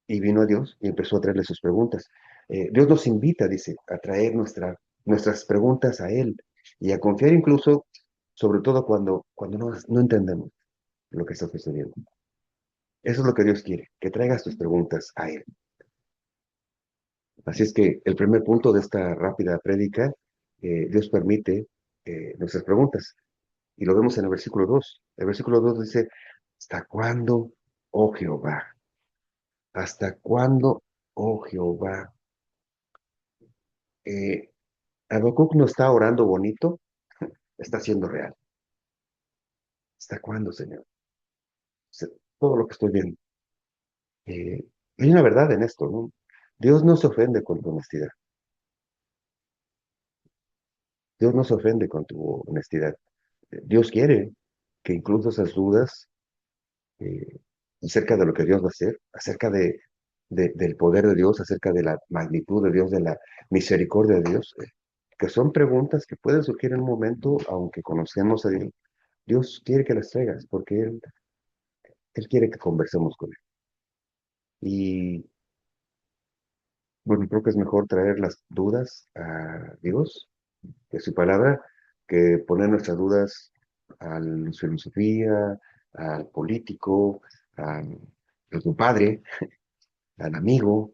Y vino a Dios y empezó a traerle sus preguntas. Dios nos invita, dice, a traer nuestras preguntas a Él y a confiar incluso, sobre todo cuando no entendemos lo que está sucediendo. Eso es lo que Dios quiere, que traigas tus preguntas a Él. Así es que el primer punto de esta rápida prédica, Dios permite nuestras preguntas. Y lo vemos en el versículo 2. El versículo 2 dice, ¿hasta cuándo, oh Jehová? ¿Hasta cuándo, oh Jehová? Eh, Habacuc no está orando bonito, está siendo real. ¿Hasta cuándo, Señor? Se- Todo lo que estoy viendo. Eh, hay una verdad en esto, ¿no? Dios no se ofende con tu honestidad. Dios no se ofende con tu honestidad. Dios quiere que incluso esas dudas eh, acerca de lo que Dios va a hacer, acerca del poder de Dios, acerca de la magnitud de Dios, de la misericordia de Dios, que son preguntas que pueden surgir en un momento, aunque conocemos a Dios. Dios quiere que las traigas, porque Él quiere que conversemos con Él. Y bueno, creo que es mejor traer las dudas a Dios, que su palabra, que poner nuestras dudas a la filosofía, al político, a tu padre, al amigo.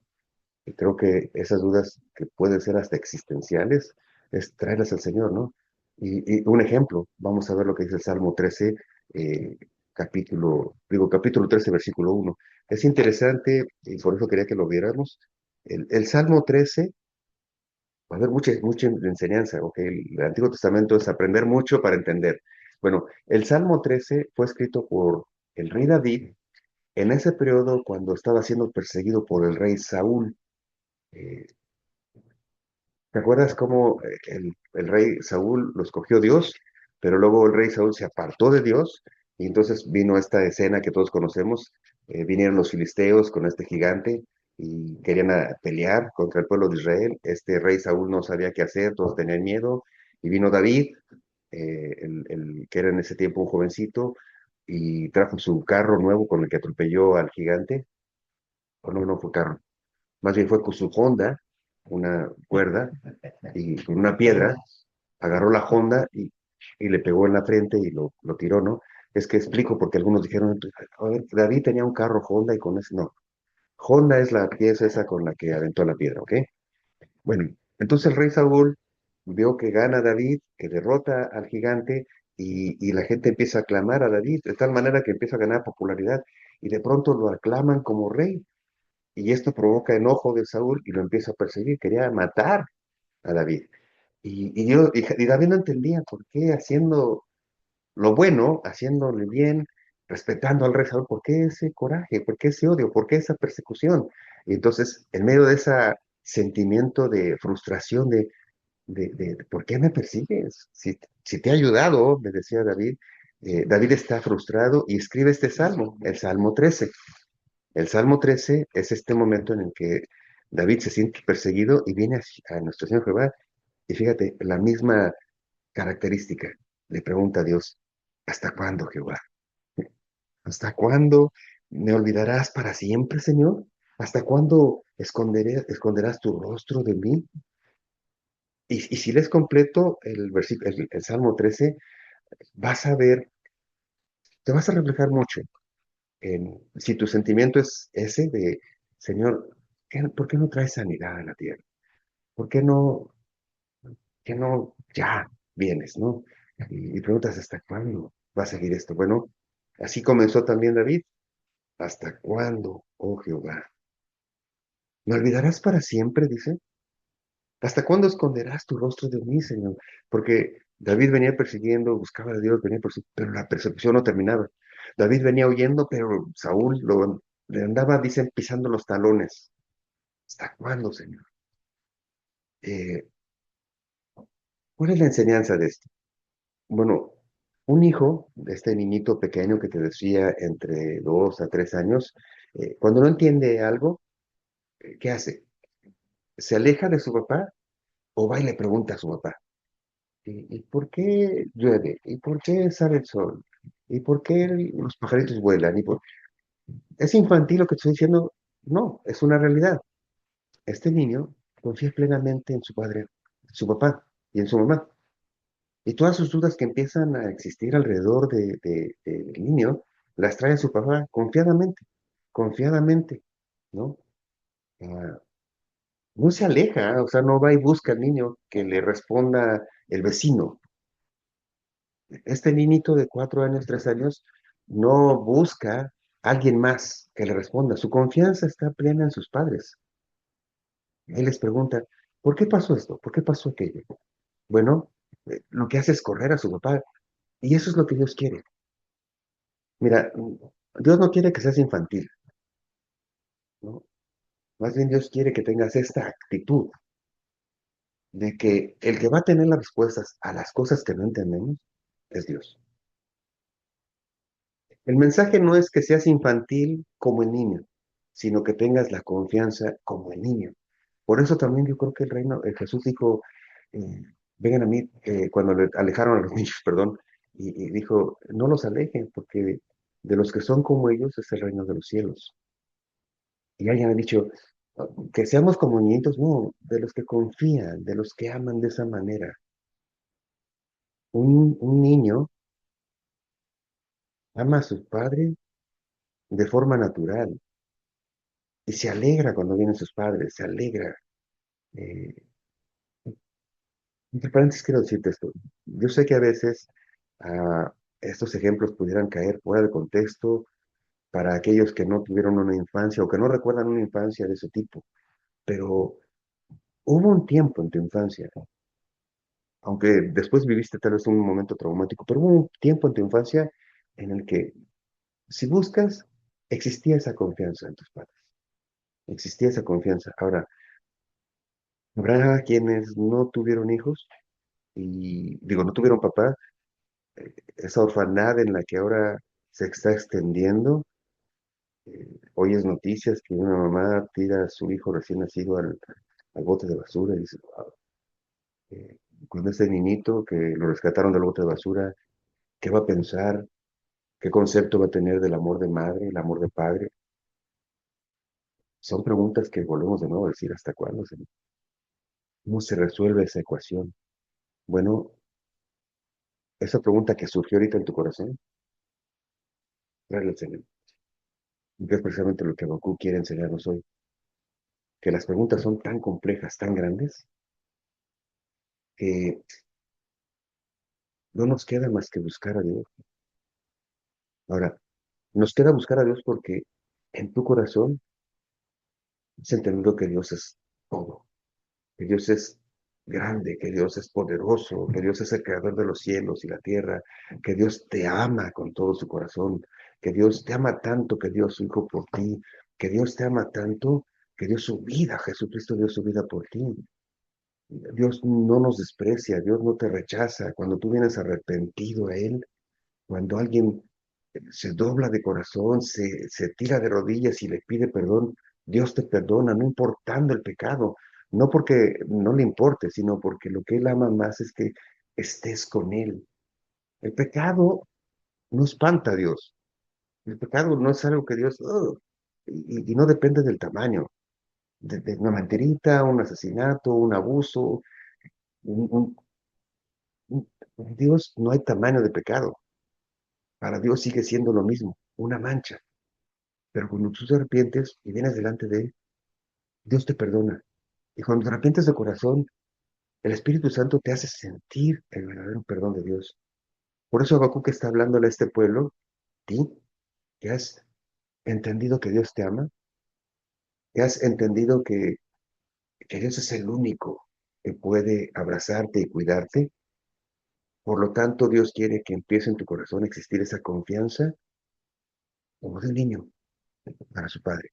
Y creo que esas dudas que pueden ser hasta existenciales, es traerlas al Señor, ¿no? Y un ejemplo, vamos a ver lo que dice el Salmo 13, eh, capítulo 13, versículo 1. Es interesante y por eso quería que lo viéramos. El Salmo 13, va a haber mucha enseñanza, ¿ok? El Antiguo Testamento es aprender mucho para entender. Bueno, el Salmo 13 fue escrito por el rey David en ese periodo cuando estaba siendo perseguido por el rey Saúl. Eh, ¿Te acuerdas cómo el rey Saúl lo escogió Dios, pero luego el rey Saúl se apartó de Dios y entonces vino esta escena que todos conocemos? Vinieron los filisteos con este gigante y querían pelear contra el pueblo de Israel. Este rey Saúl no sabía qué hacer, todos tenían miedo y vino David, que era en ese tiempo un jovencito, y trajo su carro nuevo con el que atropelló al gigante. O no, no fue carro, más bien fue con su Honda, una cuerda y con una piedra, agarró la Honda y le pegó en la frente y lo tiró, ¿no? Es que explico porque algunos dijeron, a ver, David tenía un carro Honda y con ese no. Honda es la pieza esa con la que aventó la piedra, ¿ok? Bueno, entonces el rey Saúl vio que gana David, que derrota al gigante y la gente empieza a aclamar a David de tal manera que empieza a ganar popularidad y de pronto lo aclaman como rey. Y esto provoca enojo de Saúl y lo empieza a perseguir, quería matar a David. Y David no entendía por qué haciendo lo bueno, haciéndole bien, respetando al rey Saúl, por qué ese coraje, por qué ese odio, por qué esa persecución. Y entonces, en medio de ese sentimiento de frustración, ¿por qué me persigues? Si te he ayudado, le decía David, David está frustrado y escribe este salmo, el Salmo 13. El Salmo 13 es este momento en el que David se siente perseguido y viene a nuestro Señor Jehová. Y fíjate, la misma característica. Le pregunta a Dios, ¿hasta cuándo, Jehová? ¿Hasta cuándo me olvidarás para siempre, Señor? ¿Hasta cuándo esconderás tu rostro de mí? Y si lees completo el Salmo 13, vas a ver, te vas a reflejar mucho si tu sentimiento es ese de, Señor, ¿por qué no traes sanidad a la tierra? ¿Por qué no ya vienes, ¿no? Y preguntas, ¿hasta cuándo va a seguir esto? Bueno, así comenzó también David. ¿Hasta cuándo, oh Jehová? ¿Me olvidarás para siempre? Dice. ¿Hasta cuándo esconderás tu rostro de mí, Señor? Porque David venía persiguiendo, buscaba a Dios, venía pero la persecución no terminaba. David venía huyendo, pero Saúl le andaba, dicen, pisando los talones. ¿Hasta cuándo, Señor? Eh, ¿Cuál es la enseñanza de esto? Bueno, un hijo de este niñito pequeño que te decía entre 2 a 3 años, cuando no entiende algo, ¿qué hace? ¿Se aleja de su papá o va y le pregunta a su papá? ¿Y por qué llueve? ¿Y por qué sale el sol? ¿Y por qué los pajaritos vuelan? ¿Es infantil lo que estoy diciendo? No, es una realidad. Este niño confía plenamente en su padre, en su papá y en su mamá. Y todas sus dudas que empiezan a existir alrededor del niño, las trae a su papá confiadamente, ¿no? Ah, no se aleja, o sea, no va y busca al niño que le responda el vecino. Este niñito de 4 años, 3 años, no busca a alguien más que le responda. Su confianza está plena en sus padres. Él les pregunta, ¿por qué pasó esto? ¿Por qué pasó aquello? Bueno, lo que hace es correr a su papá. Y eso es lo que Dios quiere. Mira, Dios no quiere que seas infantil, ¿no? Más bien Dios quiere que tengas esta actitud de que el que va a tener las respuestas a las cosas que no entendemos es Dios. El mensaje no es que seas infantil como el niño, sino que tengas la confianza como el niño. Por eso también yo creo que el reino, Jesús dijo, eh, vengan a mí, cuando le alejaron a los niños, perdón, y dijo, no los alejen, porque de los que son como ellos es el reino de los cielos. Y alguien ha dicho, que seamos como niñitos, no, de los que confían, de los que aman de esa manera. Un niño ama a su padre de forma natural y se alegra cuando vienen sus padres, se alegra. Eh, Entre paréntesis quiero decirte esto. Yo sé que a veces estos ejemplos pudieran caer fuera de contexto para aquellos que no tuvieron una infancia o que no recuerdan una infancia de ese tipo, pero hubo un tiempo en tu infancia, aunque después viviste tal vez un momento traumático, pero hubo un tiempo en tu infancia en el que, si buscas, existía esa confianza en tus padres, existía esa confianza. Ahora, habrá quienes no tuvieron hijos y, digo, no tuvieron papá, esa orfandad en la que ahora se está extendiendo. Oyes noticias que una mamá tira a su hijo recién nacido al bote de basura y dice, "Wow, eh, cuando ese niñito que lo rescataron del bote de basura, ¿qué va a pensar? ¿Qué concepto va a tener del amor de madre, el amor de padre?" Son preguntas que volvemos de nuevo a decir, ¿hasta cuándo, Señor? ¿Cómo se resuelve esa ecuación? Bueno, esa pregunta que surgió ahorita en tu corazón, tráela al Señor. Y que es precisamente lo que Habacuc quiere enseñarnos hoy, que las preguntas son tan complejas, tan grandes, que no nos queda más que buscar a Dios. Ahora, nos queda buscar a Dios porque en tu corazón has entendido que Dios es todo, que Dios es grande, que Dios es poderoso, que Dios es el creador de los cielos y la tierra, que Dios te ama con todo su corazón, que Dios te ama tanto que dio a su Hijo por ti, que Dios te ama tanto que dio su vida, Jesucristo dio su vida por ti. Dios no nos desprecia, Dios no te rechaza. Cuando tú vienes arrepentido a Él, cuando alguien se dobla de corazón, se tira de rodillas y le pide perdón, Dios te perdona, no importando el pecado, no porque no le importe, sino porque lo que Él ama más es que estés con Él. El pecado no espanta a Dios, el pecado no es algo que Dios, "Ugh", y no depende del tamaño, de una mentirita, un asesinato, un abuso, un- un- Dios no hay tamaño de pecado, para Dios sigue siendo lo mismo, una mancha. Pero cuando tú te arrepientes y vienes delante de Él, Dios te perdona. Y cuando te arrepientes de corazón, el Espíritu Santo te hace sentir el verdadero perdón de Dios. Por eso Habacuc está hablándole a este pueblo, ti, que has entendido que Dios te ama, que has entendido que Dios es el único que puede abrazarte y cuidarte. Por lo tanto, Dios quiere que empiece en tu corazón a existir esa confianza como de un niño para su padre.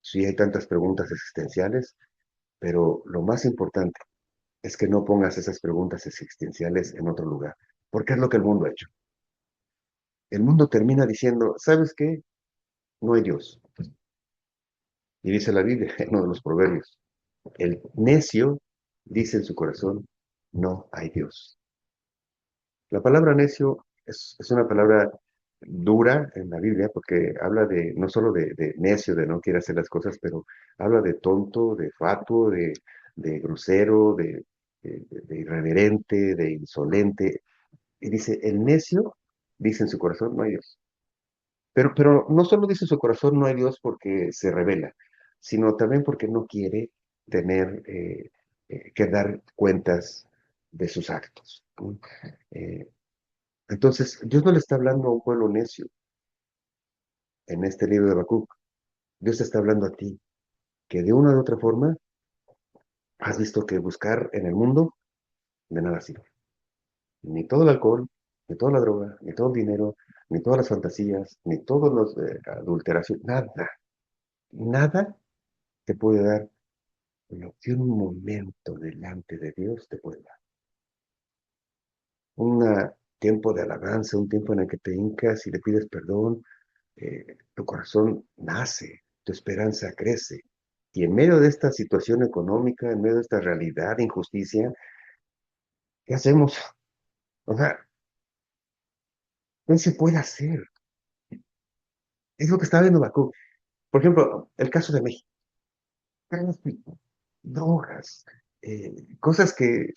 Sí, hay tantas preguntas existenciales, pero lo más importante es que no pongas esas preguntas existenciales en otro lugar, porque es lo que el mundo ha hecho. El mundo termina diciendo, ¿sabes qué? No hay Dios. Y dice la Biblia, en uno de los proverbios, el necio dice en su corazón, no hay Dios. La palabra necio es una palabra dura en la Biblia porque habla de, no solo de necio, de no quiere hacer las cosas, pero habla de tonto, de fatuo, de grosero, de irreverente, de insolente. Y dice, el necio dice en su corazón, no hay Dios. Pero no solo dice en su corazón, no hay Dios porque se revela, sino también porque no quiere tener que dar cuentas de sus actos, ¿no? Eh, entonces, Dios no le está hablando a un pueblo necio en este libro de Habacuc. Dios te está hablando a ti, que de una u otra forma has visto que buscar en el mundo de nada sirve. Ni todo el alcohol, ni toda la droga, ni todo el dinero, ni todas las fantasías, ni todos los adulteraciones, nada, nada te puede dar lo que un momento delante de Dios te puede dar. Una tiempo de alabanza, un tiempo en el que te hincas y le pides perdón, tu corazón nace, tu esperanza crece. Y en medio de esta situación económica, en medio de esta realidad de injusticia, ¿qué hacemos? O sea, ¿qué se puede hacer? Es lo que está viendo Bakú. Por ejemplo, el caso de México. Tráfico, drogas, cosas que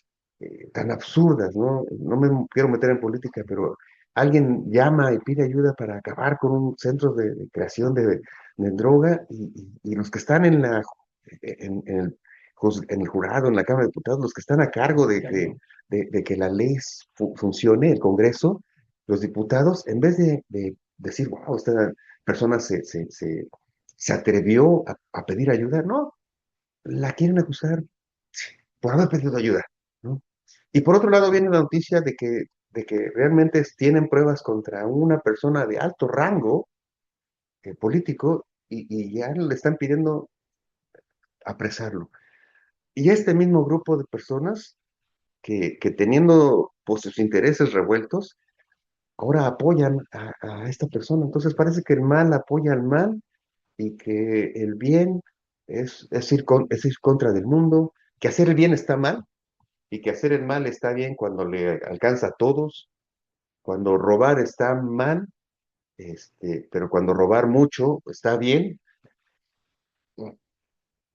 tan absurdas, ¿no? No me quiero meter en política, pero alguien llama y pide ayuda para acabar con un centro de creación de droga y los que están en el, en el jurado, en la Cámara de Diputados, los que están a cargo de que la ley funcione, el Congreso, los diputados, en vez de decir, wow, esta persona se atrevió a pedir ayuda, no, la quieren acusar por haber pedido ayuda, ¿no? Y por otro lado viene la noticia de que realmente tienen pruebas contra una persona de alto rango político y ya le están pidiendo apresarlo. Y este mismo grupo de personas que teniendo pues, sus intereses revueltos, ahora apoyan a esta persona. Entonces parece que el mal apoya al mal y que el bien es ir contra del mundo, que hacer el bien está mal y que hacer el mal está bien cuando le alcanza a todos, cuando robar está mal, pero cuando robar mucho está bien,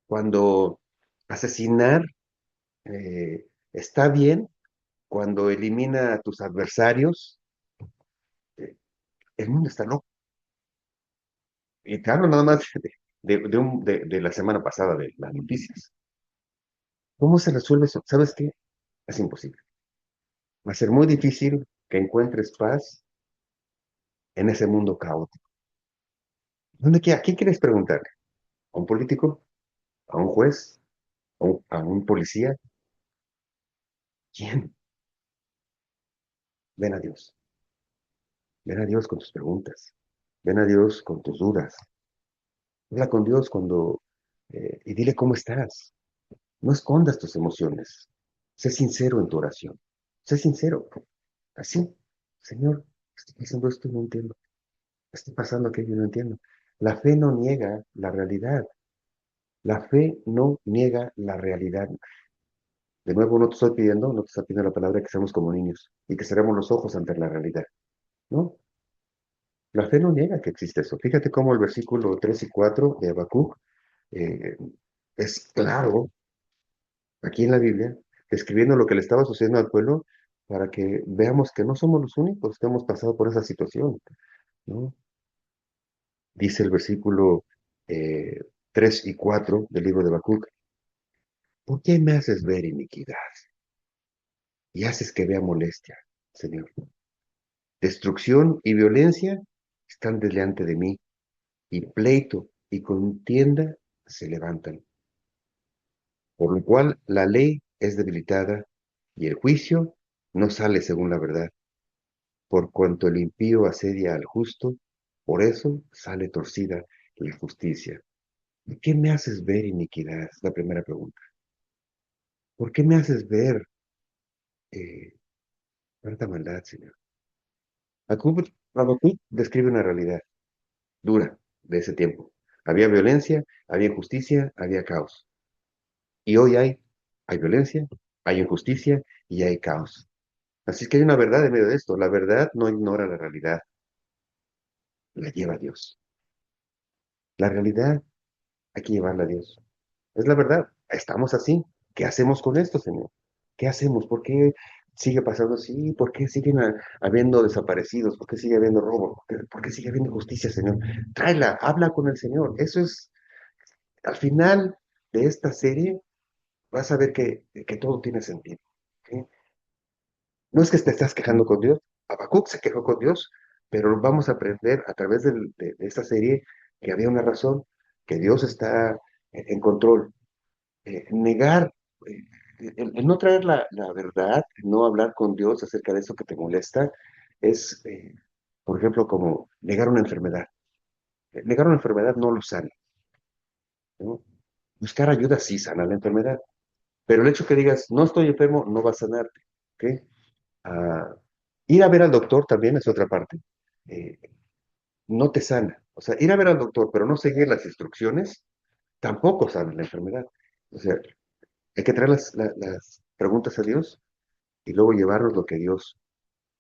cuando asesinar está bien, cuando elimina a tus adversarios, eh, el mundo está loco. Y te hablo nada más de la semana pasada de las noticias. ¿Cómo se resuelve eso? ¿Sabes qué? Es imposible. Va a ser muy difícil que encuentres paz en ese mundo caótico. ¿A quién quieres preguntarle? ¿A un político? ¿A un juez? ¿A un policía? ¿Quién? Ven a Dios. Ven a Dios con tus preguntas. Ven a Dios con tus dudas. Habla con Dios y dile cómo estás. No escondas tus emociones. Sé sincero en tu oración. Sé sincero. Así, Señor, estoy pasando esto y no entiendo. Estoy pasando aquello y no entiendo. La fe no niega la realidad. La fe no niega la realidad. De nuevo, no te estoy pidiendo la palabra que seamos como niños y que cerremos los ojos ante la realidad. No, la fe no niega que existe eso. Fíjate cómo el versículo 3 y 4 de Habacuc eh, es claro aquí en la Biblia, describiendo lo que le estaba sucediendo al pueblo para que veamos que no somos los únicos que hemos pasado por esa situación, ¿no? Dice el versículo 3 y 4 del libro de Habacuc, ¿por qué me haces ver iniquidad y haces que vea molestia, Señor? Destrucción y violencia están delante de mí, y pleito y contienda se levantan, por lo cual la ley es debilitada y el juicio no sale según la verdad. Por cuanto el impío asedia al justo, por eso sale torcida la justicia. ¿Por qué me haces ver iniquidad? Es la primera pregunta. ¿Por qué me haces ver eh, tanta maldad, Señor? Habacuc describe una realidad dura de ese tiempo. Había violencia, había injusticia, había caos. Y hoy hay violencia, hay injusticia y hay caos. Así que hay una verdad en medio de esto. La verdad no ignora la realidad, la lleva a Dios. La realidad hay que llevarla a Dios. Es la verdad. Estamos así. ¿Qué hacemos con esto, Señor? ¿Qué hacemos? ¿Por qué sigue pasando así? ¿Por qué siguen habiendo desaparecidos? ¿Por qué sigue habiendo robo? ¿Por qué sigue habiendo injusticia, Señor? Tráela, habla con el Señor. Eso es, al final de esta serie, vas a ver que todo tiene sentido. ¿Sí? No es que te estás quejando con Dios. Habacuc se quejó con Dios, pero vamos a aprender a través de esta serie que había una razón, que Dios está en control. Negar, eh, el no traer la verdad, no hablar con Dios acerca de eso que te molesta, es, por ejemplo, como negar una enfermedad. Negar una enfermedad no lo sana, ¿no? Buscar ayuda sí sana la enfermedad, pero el hecho que digas, no estoy enfermo, no va a sanarte, ¿ok? Ah, Ir a ver al doctor también es otra parte. Eh, no te sana. O sea, ir a ver al doctor, pero no seguir las instrucciones, tampoco sana la enfermedad. O sea, hay que traer las preguntas a Dios y luego llevarnos lo que Dios,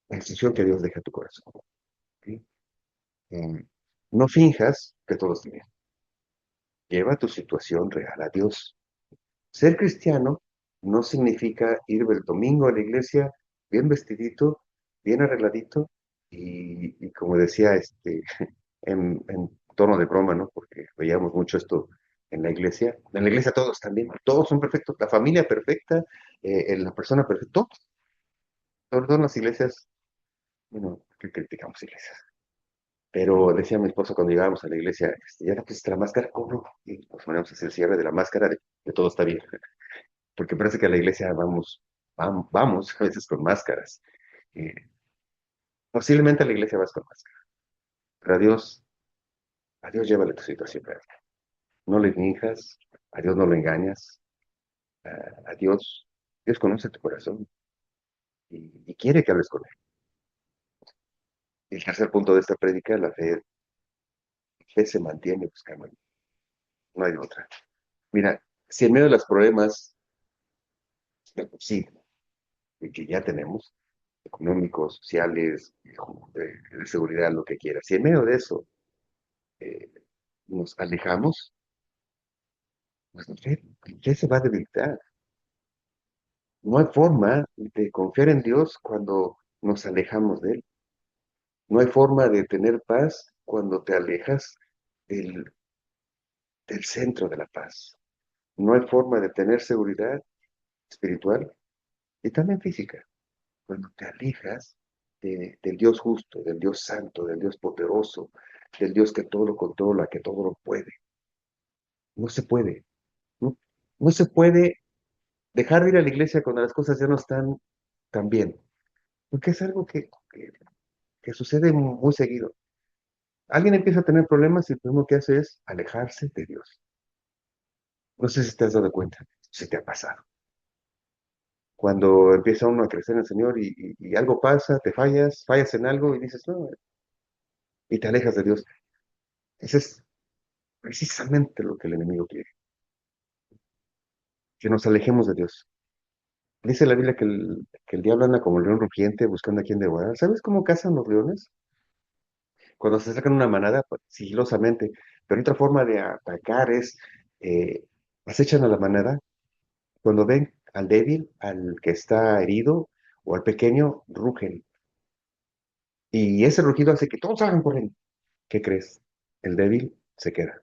la instrucción que Dios deja a tu corazón. ¿Sí? Eh, no finjas que todo está bien. Lleva tu situación real a Dios. Ser cristiano no significa ir el domingo a la iglesia bien vestidito, bien arregladito y como decía en tono de broma, ¿no? Porque veíamos mucho esto en la iglesia. En la iglesia todos están bien, todos son perfectos, la familia perfecta, la persona perfecta, sobre todo en las iglesias, bueno, que criticamos iglesias. Pero decía mi esposo cuando llegábamos a la iglesia, ya te pusiste la máscara, ¿cómo no? Y nos ponemos a hacer el cierre de la máscara de todo está bien. Porque parece que a la iglesia vamos a veces con máscaras. Eh, posiblemente a la iglesia vas con máscara, pero a Dios llévale tu situación real. No le finjas, a Dios no lo engañas, a Dios, Dios conoce tu corazón y quiere que hables con Él. Y el tercer punto de esta prédica, fe se mantiene buscando, no hay otra. Mira, si en medio de los problemas, sí, que ya tenemos, económicos, sociales, de seguridad, lo que quieras, si en medio de eso eh, nos alejamos, pues la fe se va a debilitar. No hay forma de confiar en Dios cuando nos alejamos de Él. No hay forma de tener paz cuando te alejas del, del centro de la paz. No hay forma de tener seguridad espiritual y también física cuando te alejas del Dios justo, del Dios santo, del Dios poderoso, del Dios que todo lo controla, que todo lo puede. No se puede. No, no se puede dejar de ir a la iglesia cuando las cosas ya no están tan bien, porque es algo que sucede muy seguido. Alguien empieza a tener problemas y lo primero que hace es alejarse de Dios. No sé si te has dado cuenta, si te ha pasado. Cuando empieza uno a crecer en el Señor y algo pasa, te fallas en algo y dices, no, y te alejas de Dios. Eso es precisamente lo que el enemigo quiere, que nos alejemos de Dios. Dice la Biblia que el diablo anda como el león rugiente buscando a quien devorar. ¿Sabes cómo cazan los leones? Cuando se sacan una manada, pues, sigilosamente. Pero otra forma de atacar es, eh, acechan a la manada. Cuando ven al débil, al que está herido o al pequeño, rugen. Y ese rugido hace que todos salgan corriendo. ¿Qué crees? El débil se queda.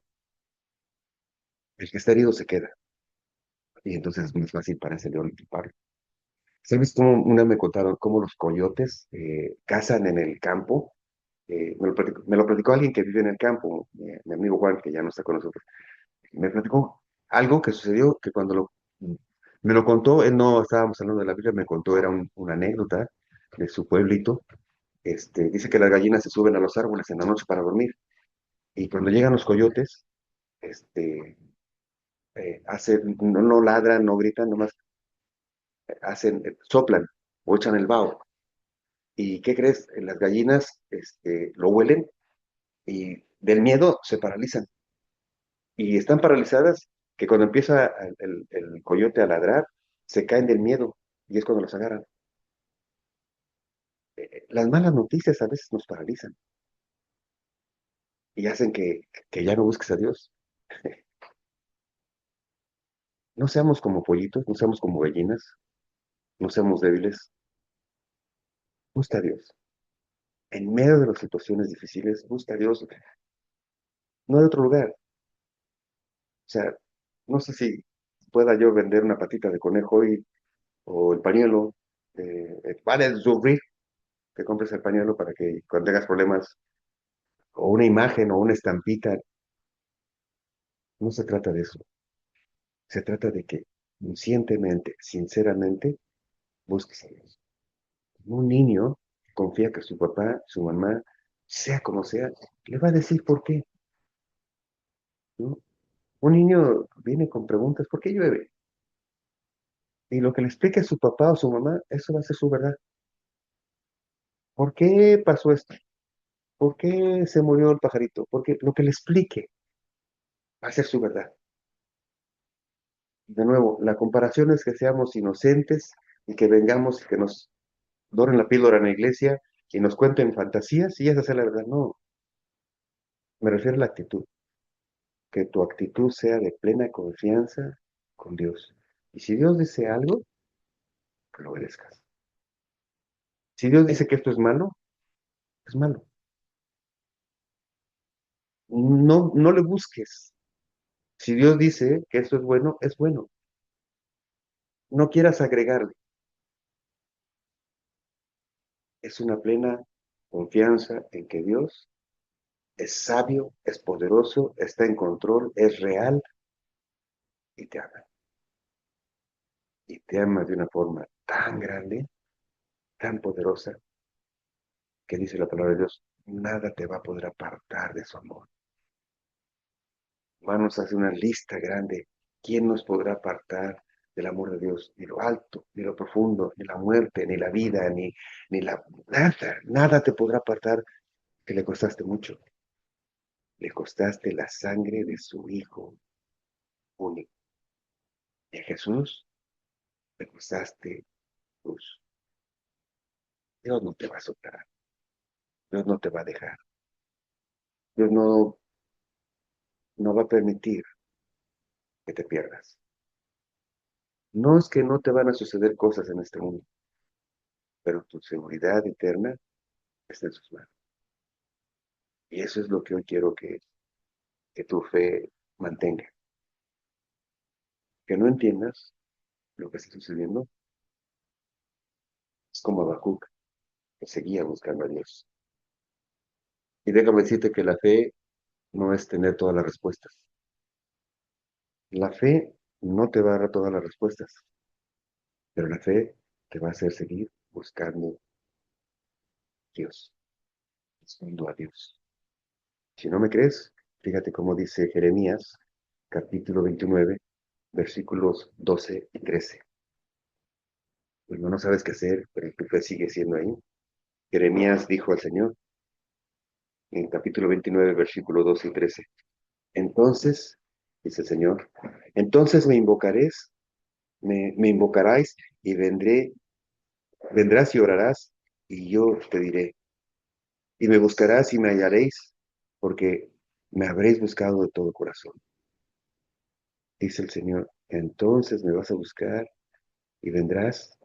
El que está herido se queda. Y entonces es más fácil para ese león triunfar. ¿Sabes cómo una me contaron cómo los coyotes cazan en el campo? Me lo platicó alguien que vive en el campo, mi amigo Juan, que ya no está con nosotros. Me platicó algo que sucedió que me lo contó, él no estábamos hablando de la Biblia, me contó, era una anécdota de su pueblito. Dice que las gallinas se suben a los árboles en la noche para dormir y cuando llegan los coyotes, este, no ladran, no gritan, nomás soplan o echan el vaho. ¿Y qué crees? Las gallinas lo huelen y del miedo se paralizan. Y están paralizadas que cuando empieza el coyote a ladrar, se caen del miedo y es cuando los agarran. Las malas noticias a veces nos paralizan y hacen que ya no busques a Dios. No seamos como pollitos, no seamos como gallinas, no seamos débiles. Busca a Dios. En medio de las situaciones difíciles, busca a Dios. No hay otro lugar. O sea, no sé si pueda yo vender una patita de conejo hoy o el pañuelo. Vale sufrir que compres el pañuelo para que cuando tengas problemas, o una imagen o una estampita. No se trata de eso. Se trata de que conscientemente, sinceramente, busques a Dios. Un niño confía que su papá, su mamá, sea como sea, le va a decir por qué, ¿no? Un niño viene con preguntas, ¿por qué llueve? Y lo que le explique a su papá o su mamá, eso va a ser su verdad. ¿Por qué pasó esto? ¿Por qué se murió el pajarito? Porque lo que le explique va a ser su verdad. De nuevo, la comparación es que seamos inocentes y que vengamos y que nos doren la píldora en la iglesia y nos cuenten fantasías y esa es la verdad. No, me refiero a la actitud. Que tu actitud sea de plena confianza con Dios. Y si Dios dice algo, que lo obedezcas. Si Dios dice que esto es malo, es malo. No, no le busques. Si Dios dice que esto es bueno, es bueno. No quieras agregarle. Es una plena confianza en que Dios es sabio, es poderoso, está en control, es real y te ama. Y te ama de una forma tan grande, tan poderosa, que dice la palabra de Dios, nada te va a poder apartar de su amor. Hermanos, hace una lista grande. ¿Quién nos podrá apartar del amor de Dios? Ni lo alto, ni lo profundo, ni la muerte, ni la vida, ni la... Nada, nada te podrá apartar que le costaste mucho. Le costaste la sangre de su Hijo único. Y a Jesús le costaste luz. Dios no te va a soltar. Dios no te va a dejar. Dios no va a permitir que te pierdas. No es que no te van a suceder cosas en este mundo, pero tu seguridad eterna está en sus manos. Y eso es lo que hoy quiero que tu fe mantenga. Que no entiendas lo que está sucediendo. Es como Habacuc, que seguía buscando a Dios. Y déjame decirte que la fe no es tener todas las respuestas. La fe no te va a dar todas las respuestas, pero la fe te va a hacer seguir buscando a Dios, buscando a Dios. Si no me crees, fíjate cómo dice Jeremías, capítulo 29, versículos 12 y 13. Bueno, no sabes qué hacer, pero tu fe sigue siendo ahí. Jeremías dijo al Señor, en capítulo 29, versículo 12 y 13. Entonces, dice el Señor, entonces me invocaráis y vendrás y orarás y yo te diré. Y me buscarás y me hallaréis porque me habréis buscado de todo corazón. Dice el Señor, entonces me vas a buscar y vendrás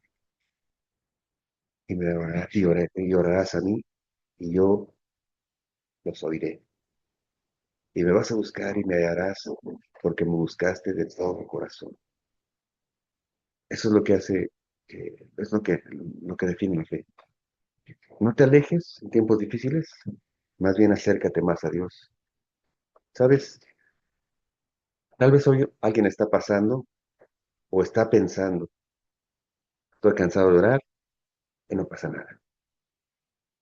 y y orarás a mí y yo los oiré. Y me vas a buscar y me hallarás porque me buscaste de todo corazón. Eso es lo que hace, es lo que define la fe. No te alejes en tiempos difíciles, más bien acércate más a Dios. ¿Sabes? Tal vez hoy alguien está pasando o está pensando, estoy cansado de orar y no pasa nada.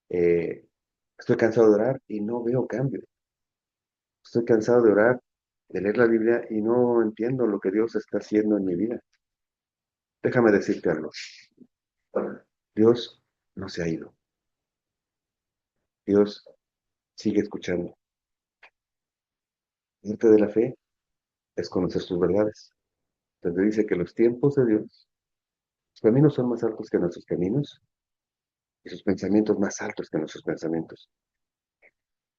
Eh, Estoy cansado de orar y no veo cambio. Estoy cansado de orar, de leer la Biblia y no entiendo lo que Dios está haciendo en mi vida. Déjame decirte algo. Dios no se ha ido. Dios sigue escuchando. Parte de la fe es conocer sus verdades. Donde dice que los tiempos de Dios, sus caminos son más altos que nuestros caminos y sus pensamientos más altos que nuestros pensamientos.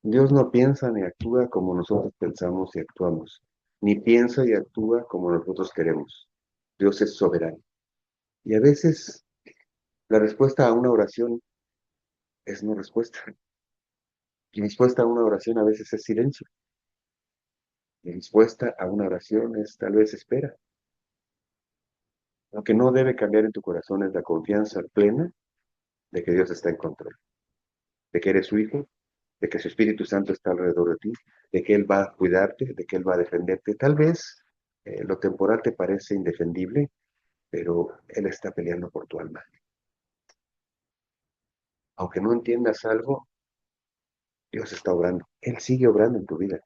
Dios no piensa ni actúa como nosotros pensamos y actuamos, ni piensa y actúa como nosotros queremos. Dios es soberano. Y a veces la respuesta a una oración es no respuesta. La respuesta a una oración a veces es silencio. La respuesta a una oración es tal vez espera. Lo que no debe cambiar en tu corazón es la confianza plena de que Dios está en control, de que eres su hijo, de que su Espíritu Santo está alrededor de ti, de que Él va a cuidarte, de que Él va a defenderte. Tal vez lo temporal te parece indefendible, pero Él está peleando por tu alma. Aunque no entiendas algo, Dios está obrando. Él sigue obrando en tu vida.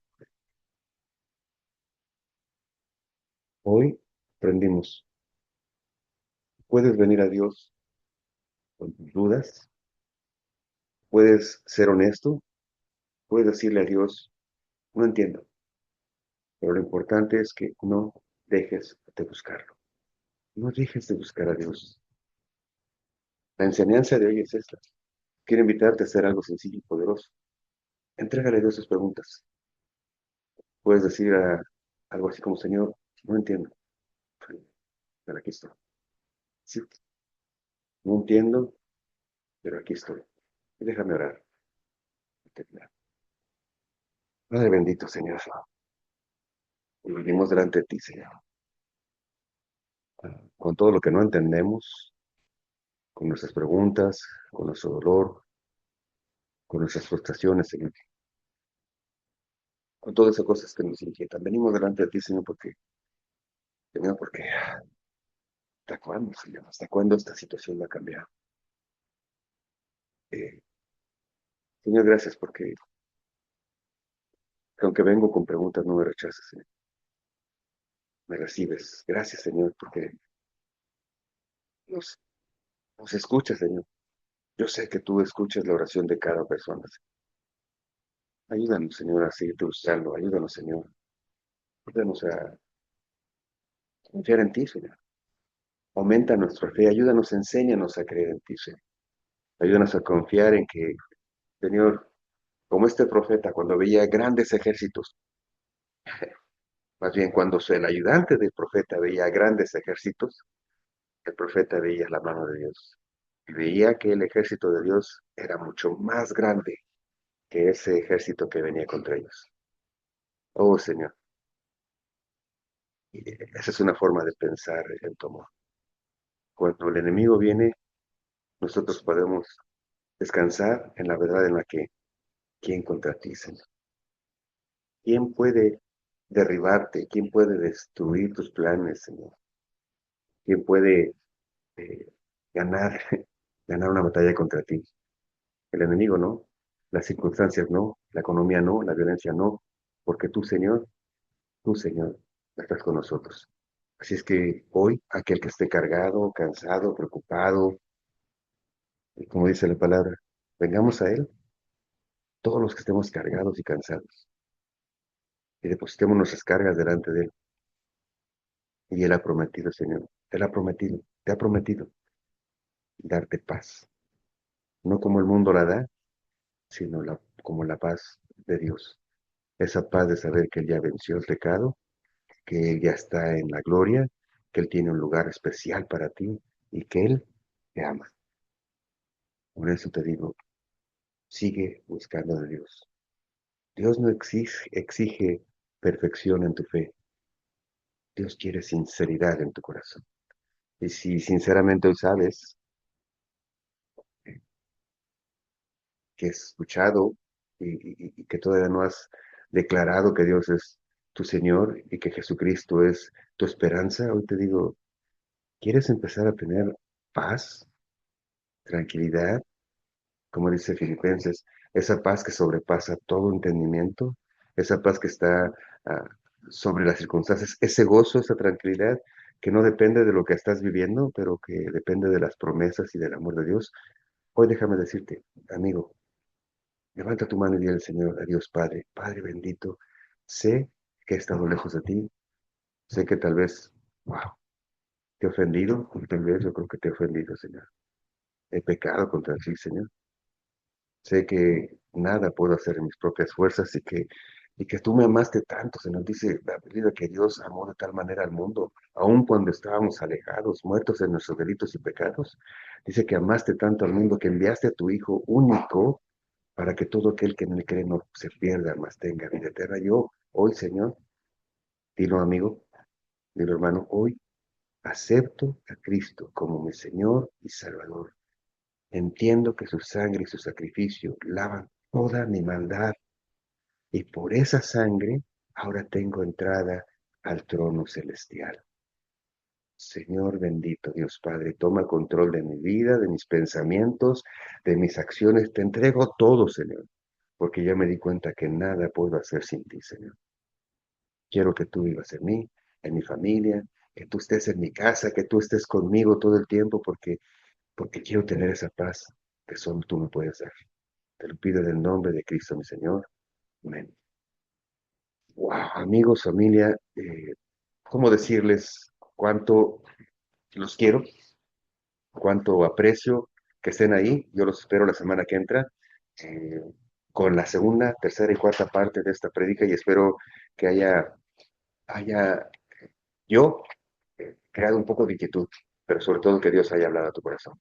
Hoy aprendimos, puedes venir a Dios con tus dudas, puedes ser honesto, puedes decirle a Dios, no entiendo, pero lo importante es que no dejes de buscarlo. No dejes de buscar a Dios. La enseñanza de hoy es esta. Quiero invitarte a hacer algo sencillo y poderoso. Entrégale a Dios sus preguntas. Puedes decir algo así como, Señor, no entiendo, pero aquí estoy. Sí, no entiendo, pero aquí estoy. Y déjame orar. Padre bendito, Señor, y venimos delante de ti, Señor, con todo lo que no entendemos, con nuestras preguntas, con nuestro dolor, con nuestras frustraciones, Señor, con todas esas cosas que nos inquietan. Venimos delante de ti, Señor, porque ¿hasta cuándo, Señor? ¿Hasta cuándo esta situación va a cambiar? Eh, Señor, gracias porque aunque vengo con preguntas, no me rechazas, Señor. Me recibes. Gracias, Señor, porque nos, nos escuchas, Señor. Yo sé que tú escuchas la oración de cada persona, Señor. Ayúdanos, Señor, a seguirte buscando. Ayúdanos, Señor. Ayúdanos a confiar en ti, Señor. Aumenta nuestra fe. Ayúdanos, enséñanos a creer en ti, Señor. Ayúdanos a confiar en que, Señor, como este profeta, cuando veía grandes ejércitos, más bien cuando el ayudante del profeta veía grandes ejércitos, el profeta veía la mano de Dios. Y veía que el ejército de Dios era mucho más grande que ese ejército que venía contra ellos. Oh, Señor. Y esa es una forma de pensar en tu amor. Cuando el enemigo viene, nosotros podemos descansar en la verdad en la que, ¿quién contra ti, Señor? ¿Quién puede derribarte? ¿Quién puede destruir tus planes, Señor? ¿Quién puede eh, ganar, ganar una batalla contra ti? El enemigo no, las circunstancias no, la economía no, la violencia no, porque tú, Señor, estás con nosotros. Así es que hoy, aquel que esté cargado, cansado, preocupado, y como dice la palabra, vengamos a Él, todos los que estemos cargados y cansados, y depositemos nuestras cargas delante de Él. Y Él ha prometido, Señor, Él ha prometido, te ha prometido darte paz, no como el mundo la da, sino como la paz de Dios. Esa paz de saber que Él ya venció el pecado, que Él ya está en la gloria, que Él tiene un lugar especial para ti y que Él te ama. Por eso te digo, sigue buscando a Dios. Dios no exige perfección en tu fe. Dios quiere sinceridad en tu corazón. Y si sinceramente hoy sabes que has escuchado y que todavía no has declarado que Dios es tu Señor y que Jesucristo es tu esperanza, hoy te digo, ¿quieres empezar a tener paz, tranquilidad? Como dice Filipenses, esa paz que sobrepasa todo entendimiento, esa paz que está ah, sobre las circunstancias, ese gozo, esa tranquilidad que no depende de lo que estás viviendo, pero que depende de las promesas y del amor de Dios. Hoy déjame decirte, amigo, levanta tu mano y dile al Señor, a Dios Padre, Padre bendito, sé que he estado lejos de ti, sé que tal vez, wow, te he ofendido, tal vez yo creo que te he ofendido, Señor. He pecado contra ti, Señor. Sé que nada puedo hacer en mis propias fuerzas y que tú me amaste tanto. Se nos dice la Biblia que Dios amó de tal manera al mundo, aun cuando estábamos alejados, muertos en nuestros delitos y pecados. Dice que amaste tanto al mundo que enviaste a tu Hijo único para que todo aquel que en él cree no se pierda, mas tenga vida eterna. Yo hoy, Señor, dilo amigo, dilo hermano, hoy acepto a Cristo como mi Señor y Salvador. Entiendo que su sangre y su sacrificio lavan toda mi maldad y por esa sangre ahora tengo entrada al trono celestial. Señor bendito Dios Padre, toma control de mi vida, de mis pensamientos, de mis acciones. Te entrego todo, Señor, porque ya me di cuenta que nada puedo hacer sin ti, Señor. Quiero que tú vivas en mí, en mi familia, que tú estés en mi casa, que tú estés conmigo todo el tiempo, porque quiero tener esa paz que solo tú me puedes dar. Te lo pido en el nombre de Cristo, mi Señor. Amén. Wow, amigos, familia, ¿cómo decirles cuánto los quiero, cuánto aprecio que estén ahí? Yo los espero la semana que entra eh, con la segunda, tercera y cuarta parte de esta prédica y espero que haya yo creado un poco de inquietud, pero sobre todo que Dios haya hablado a tu corazón.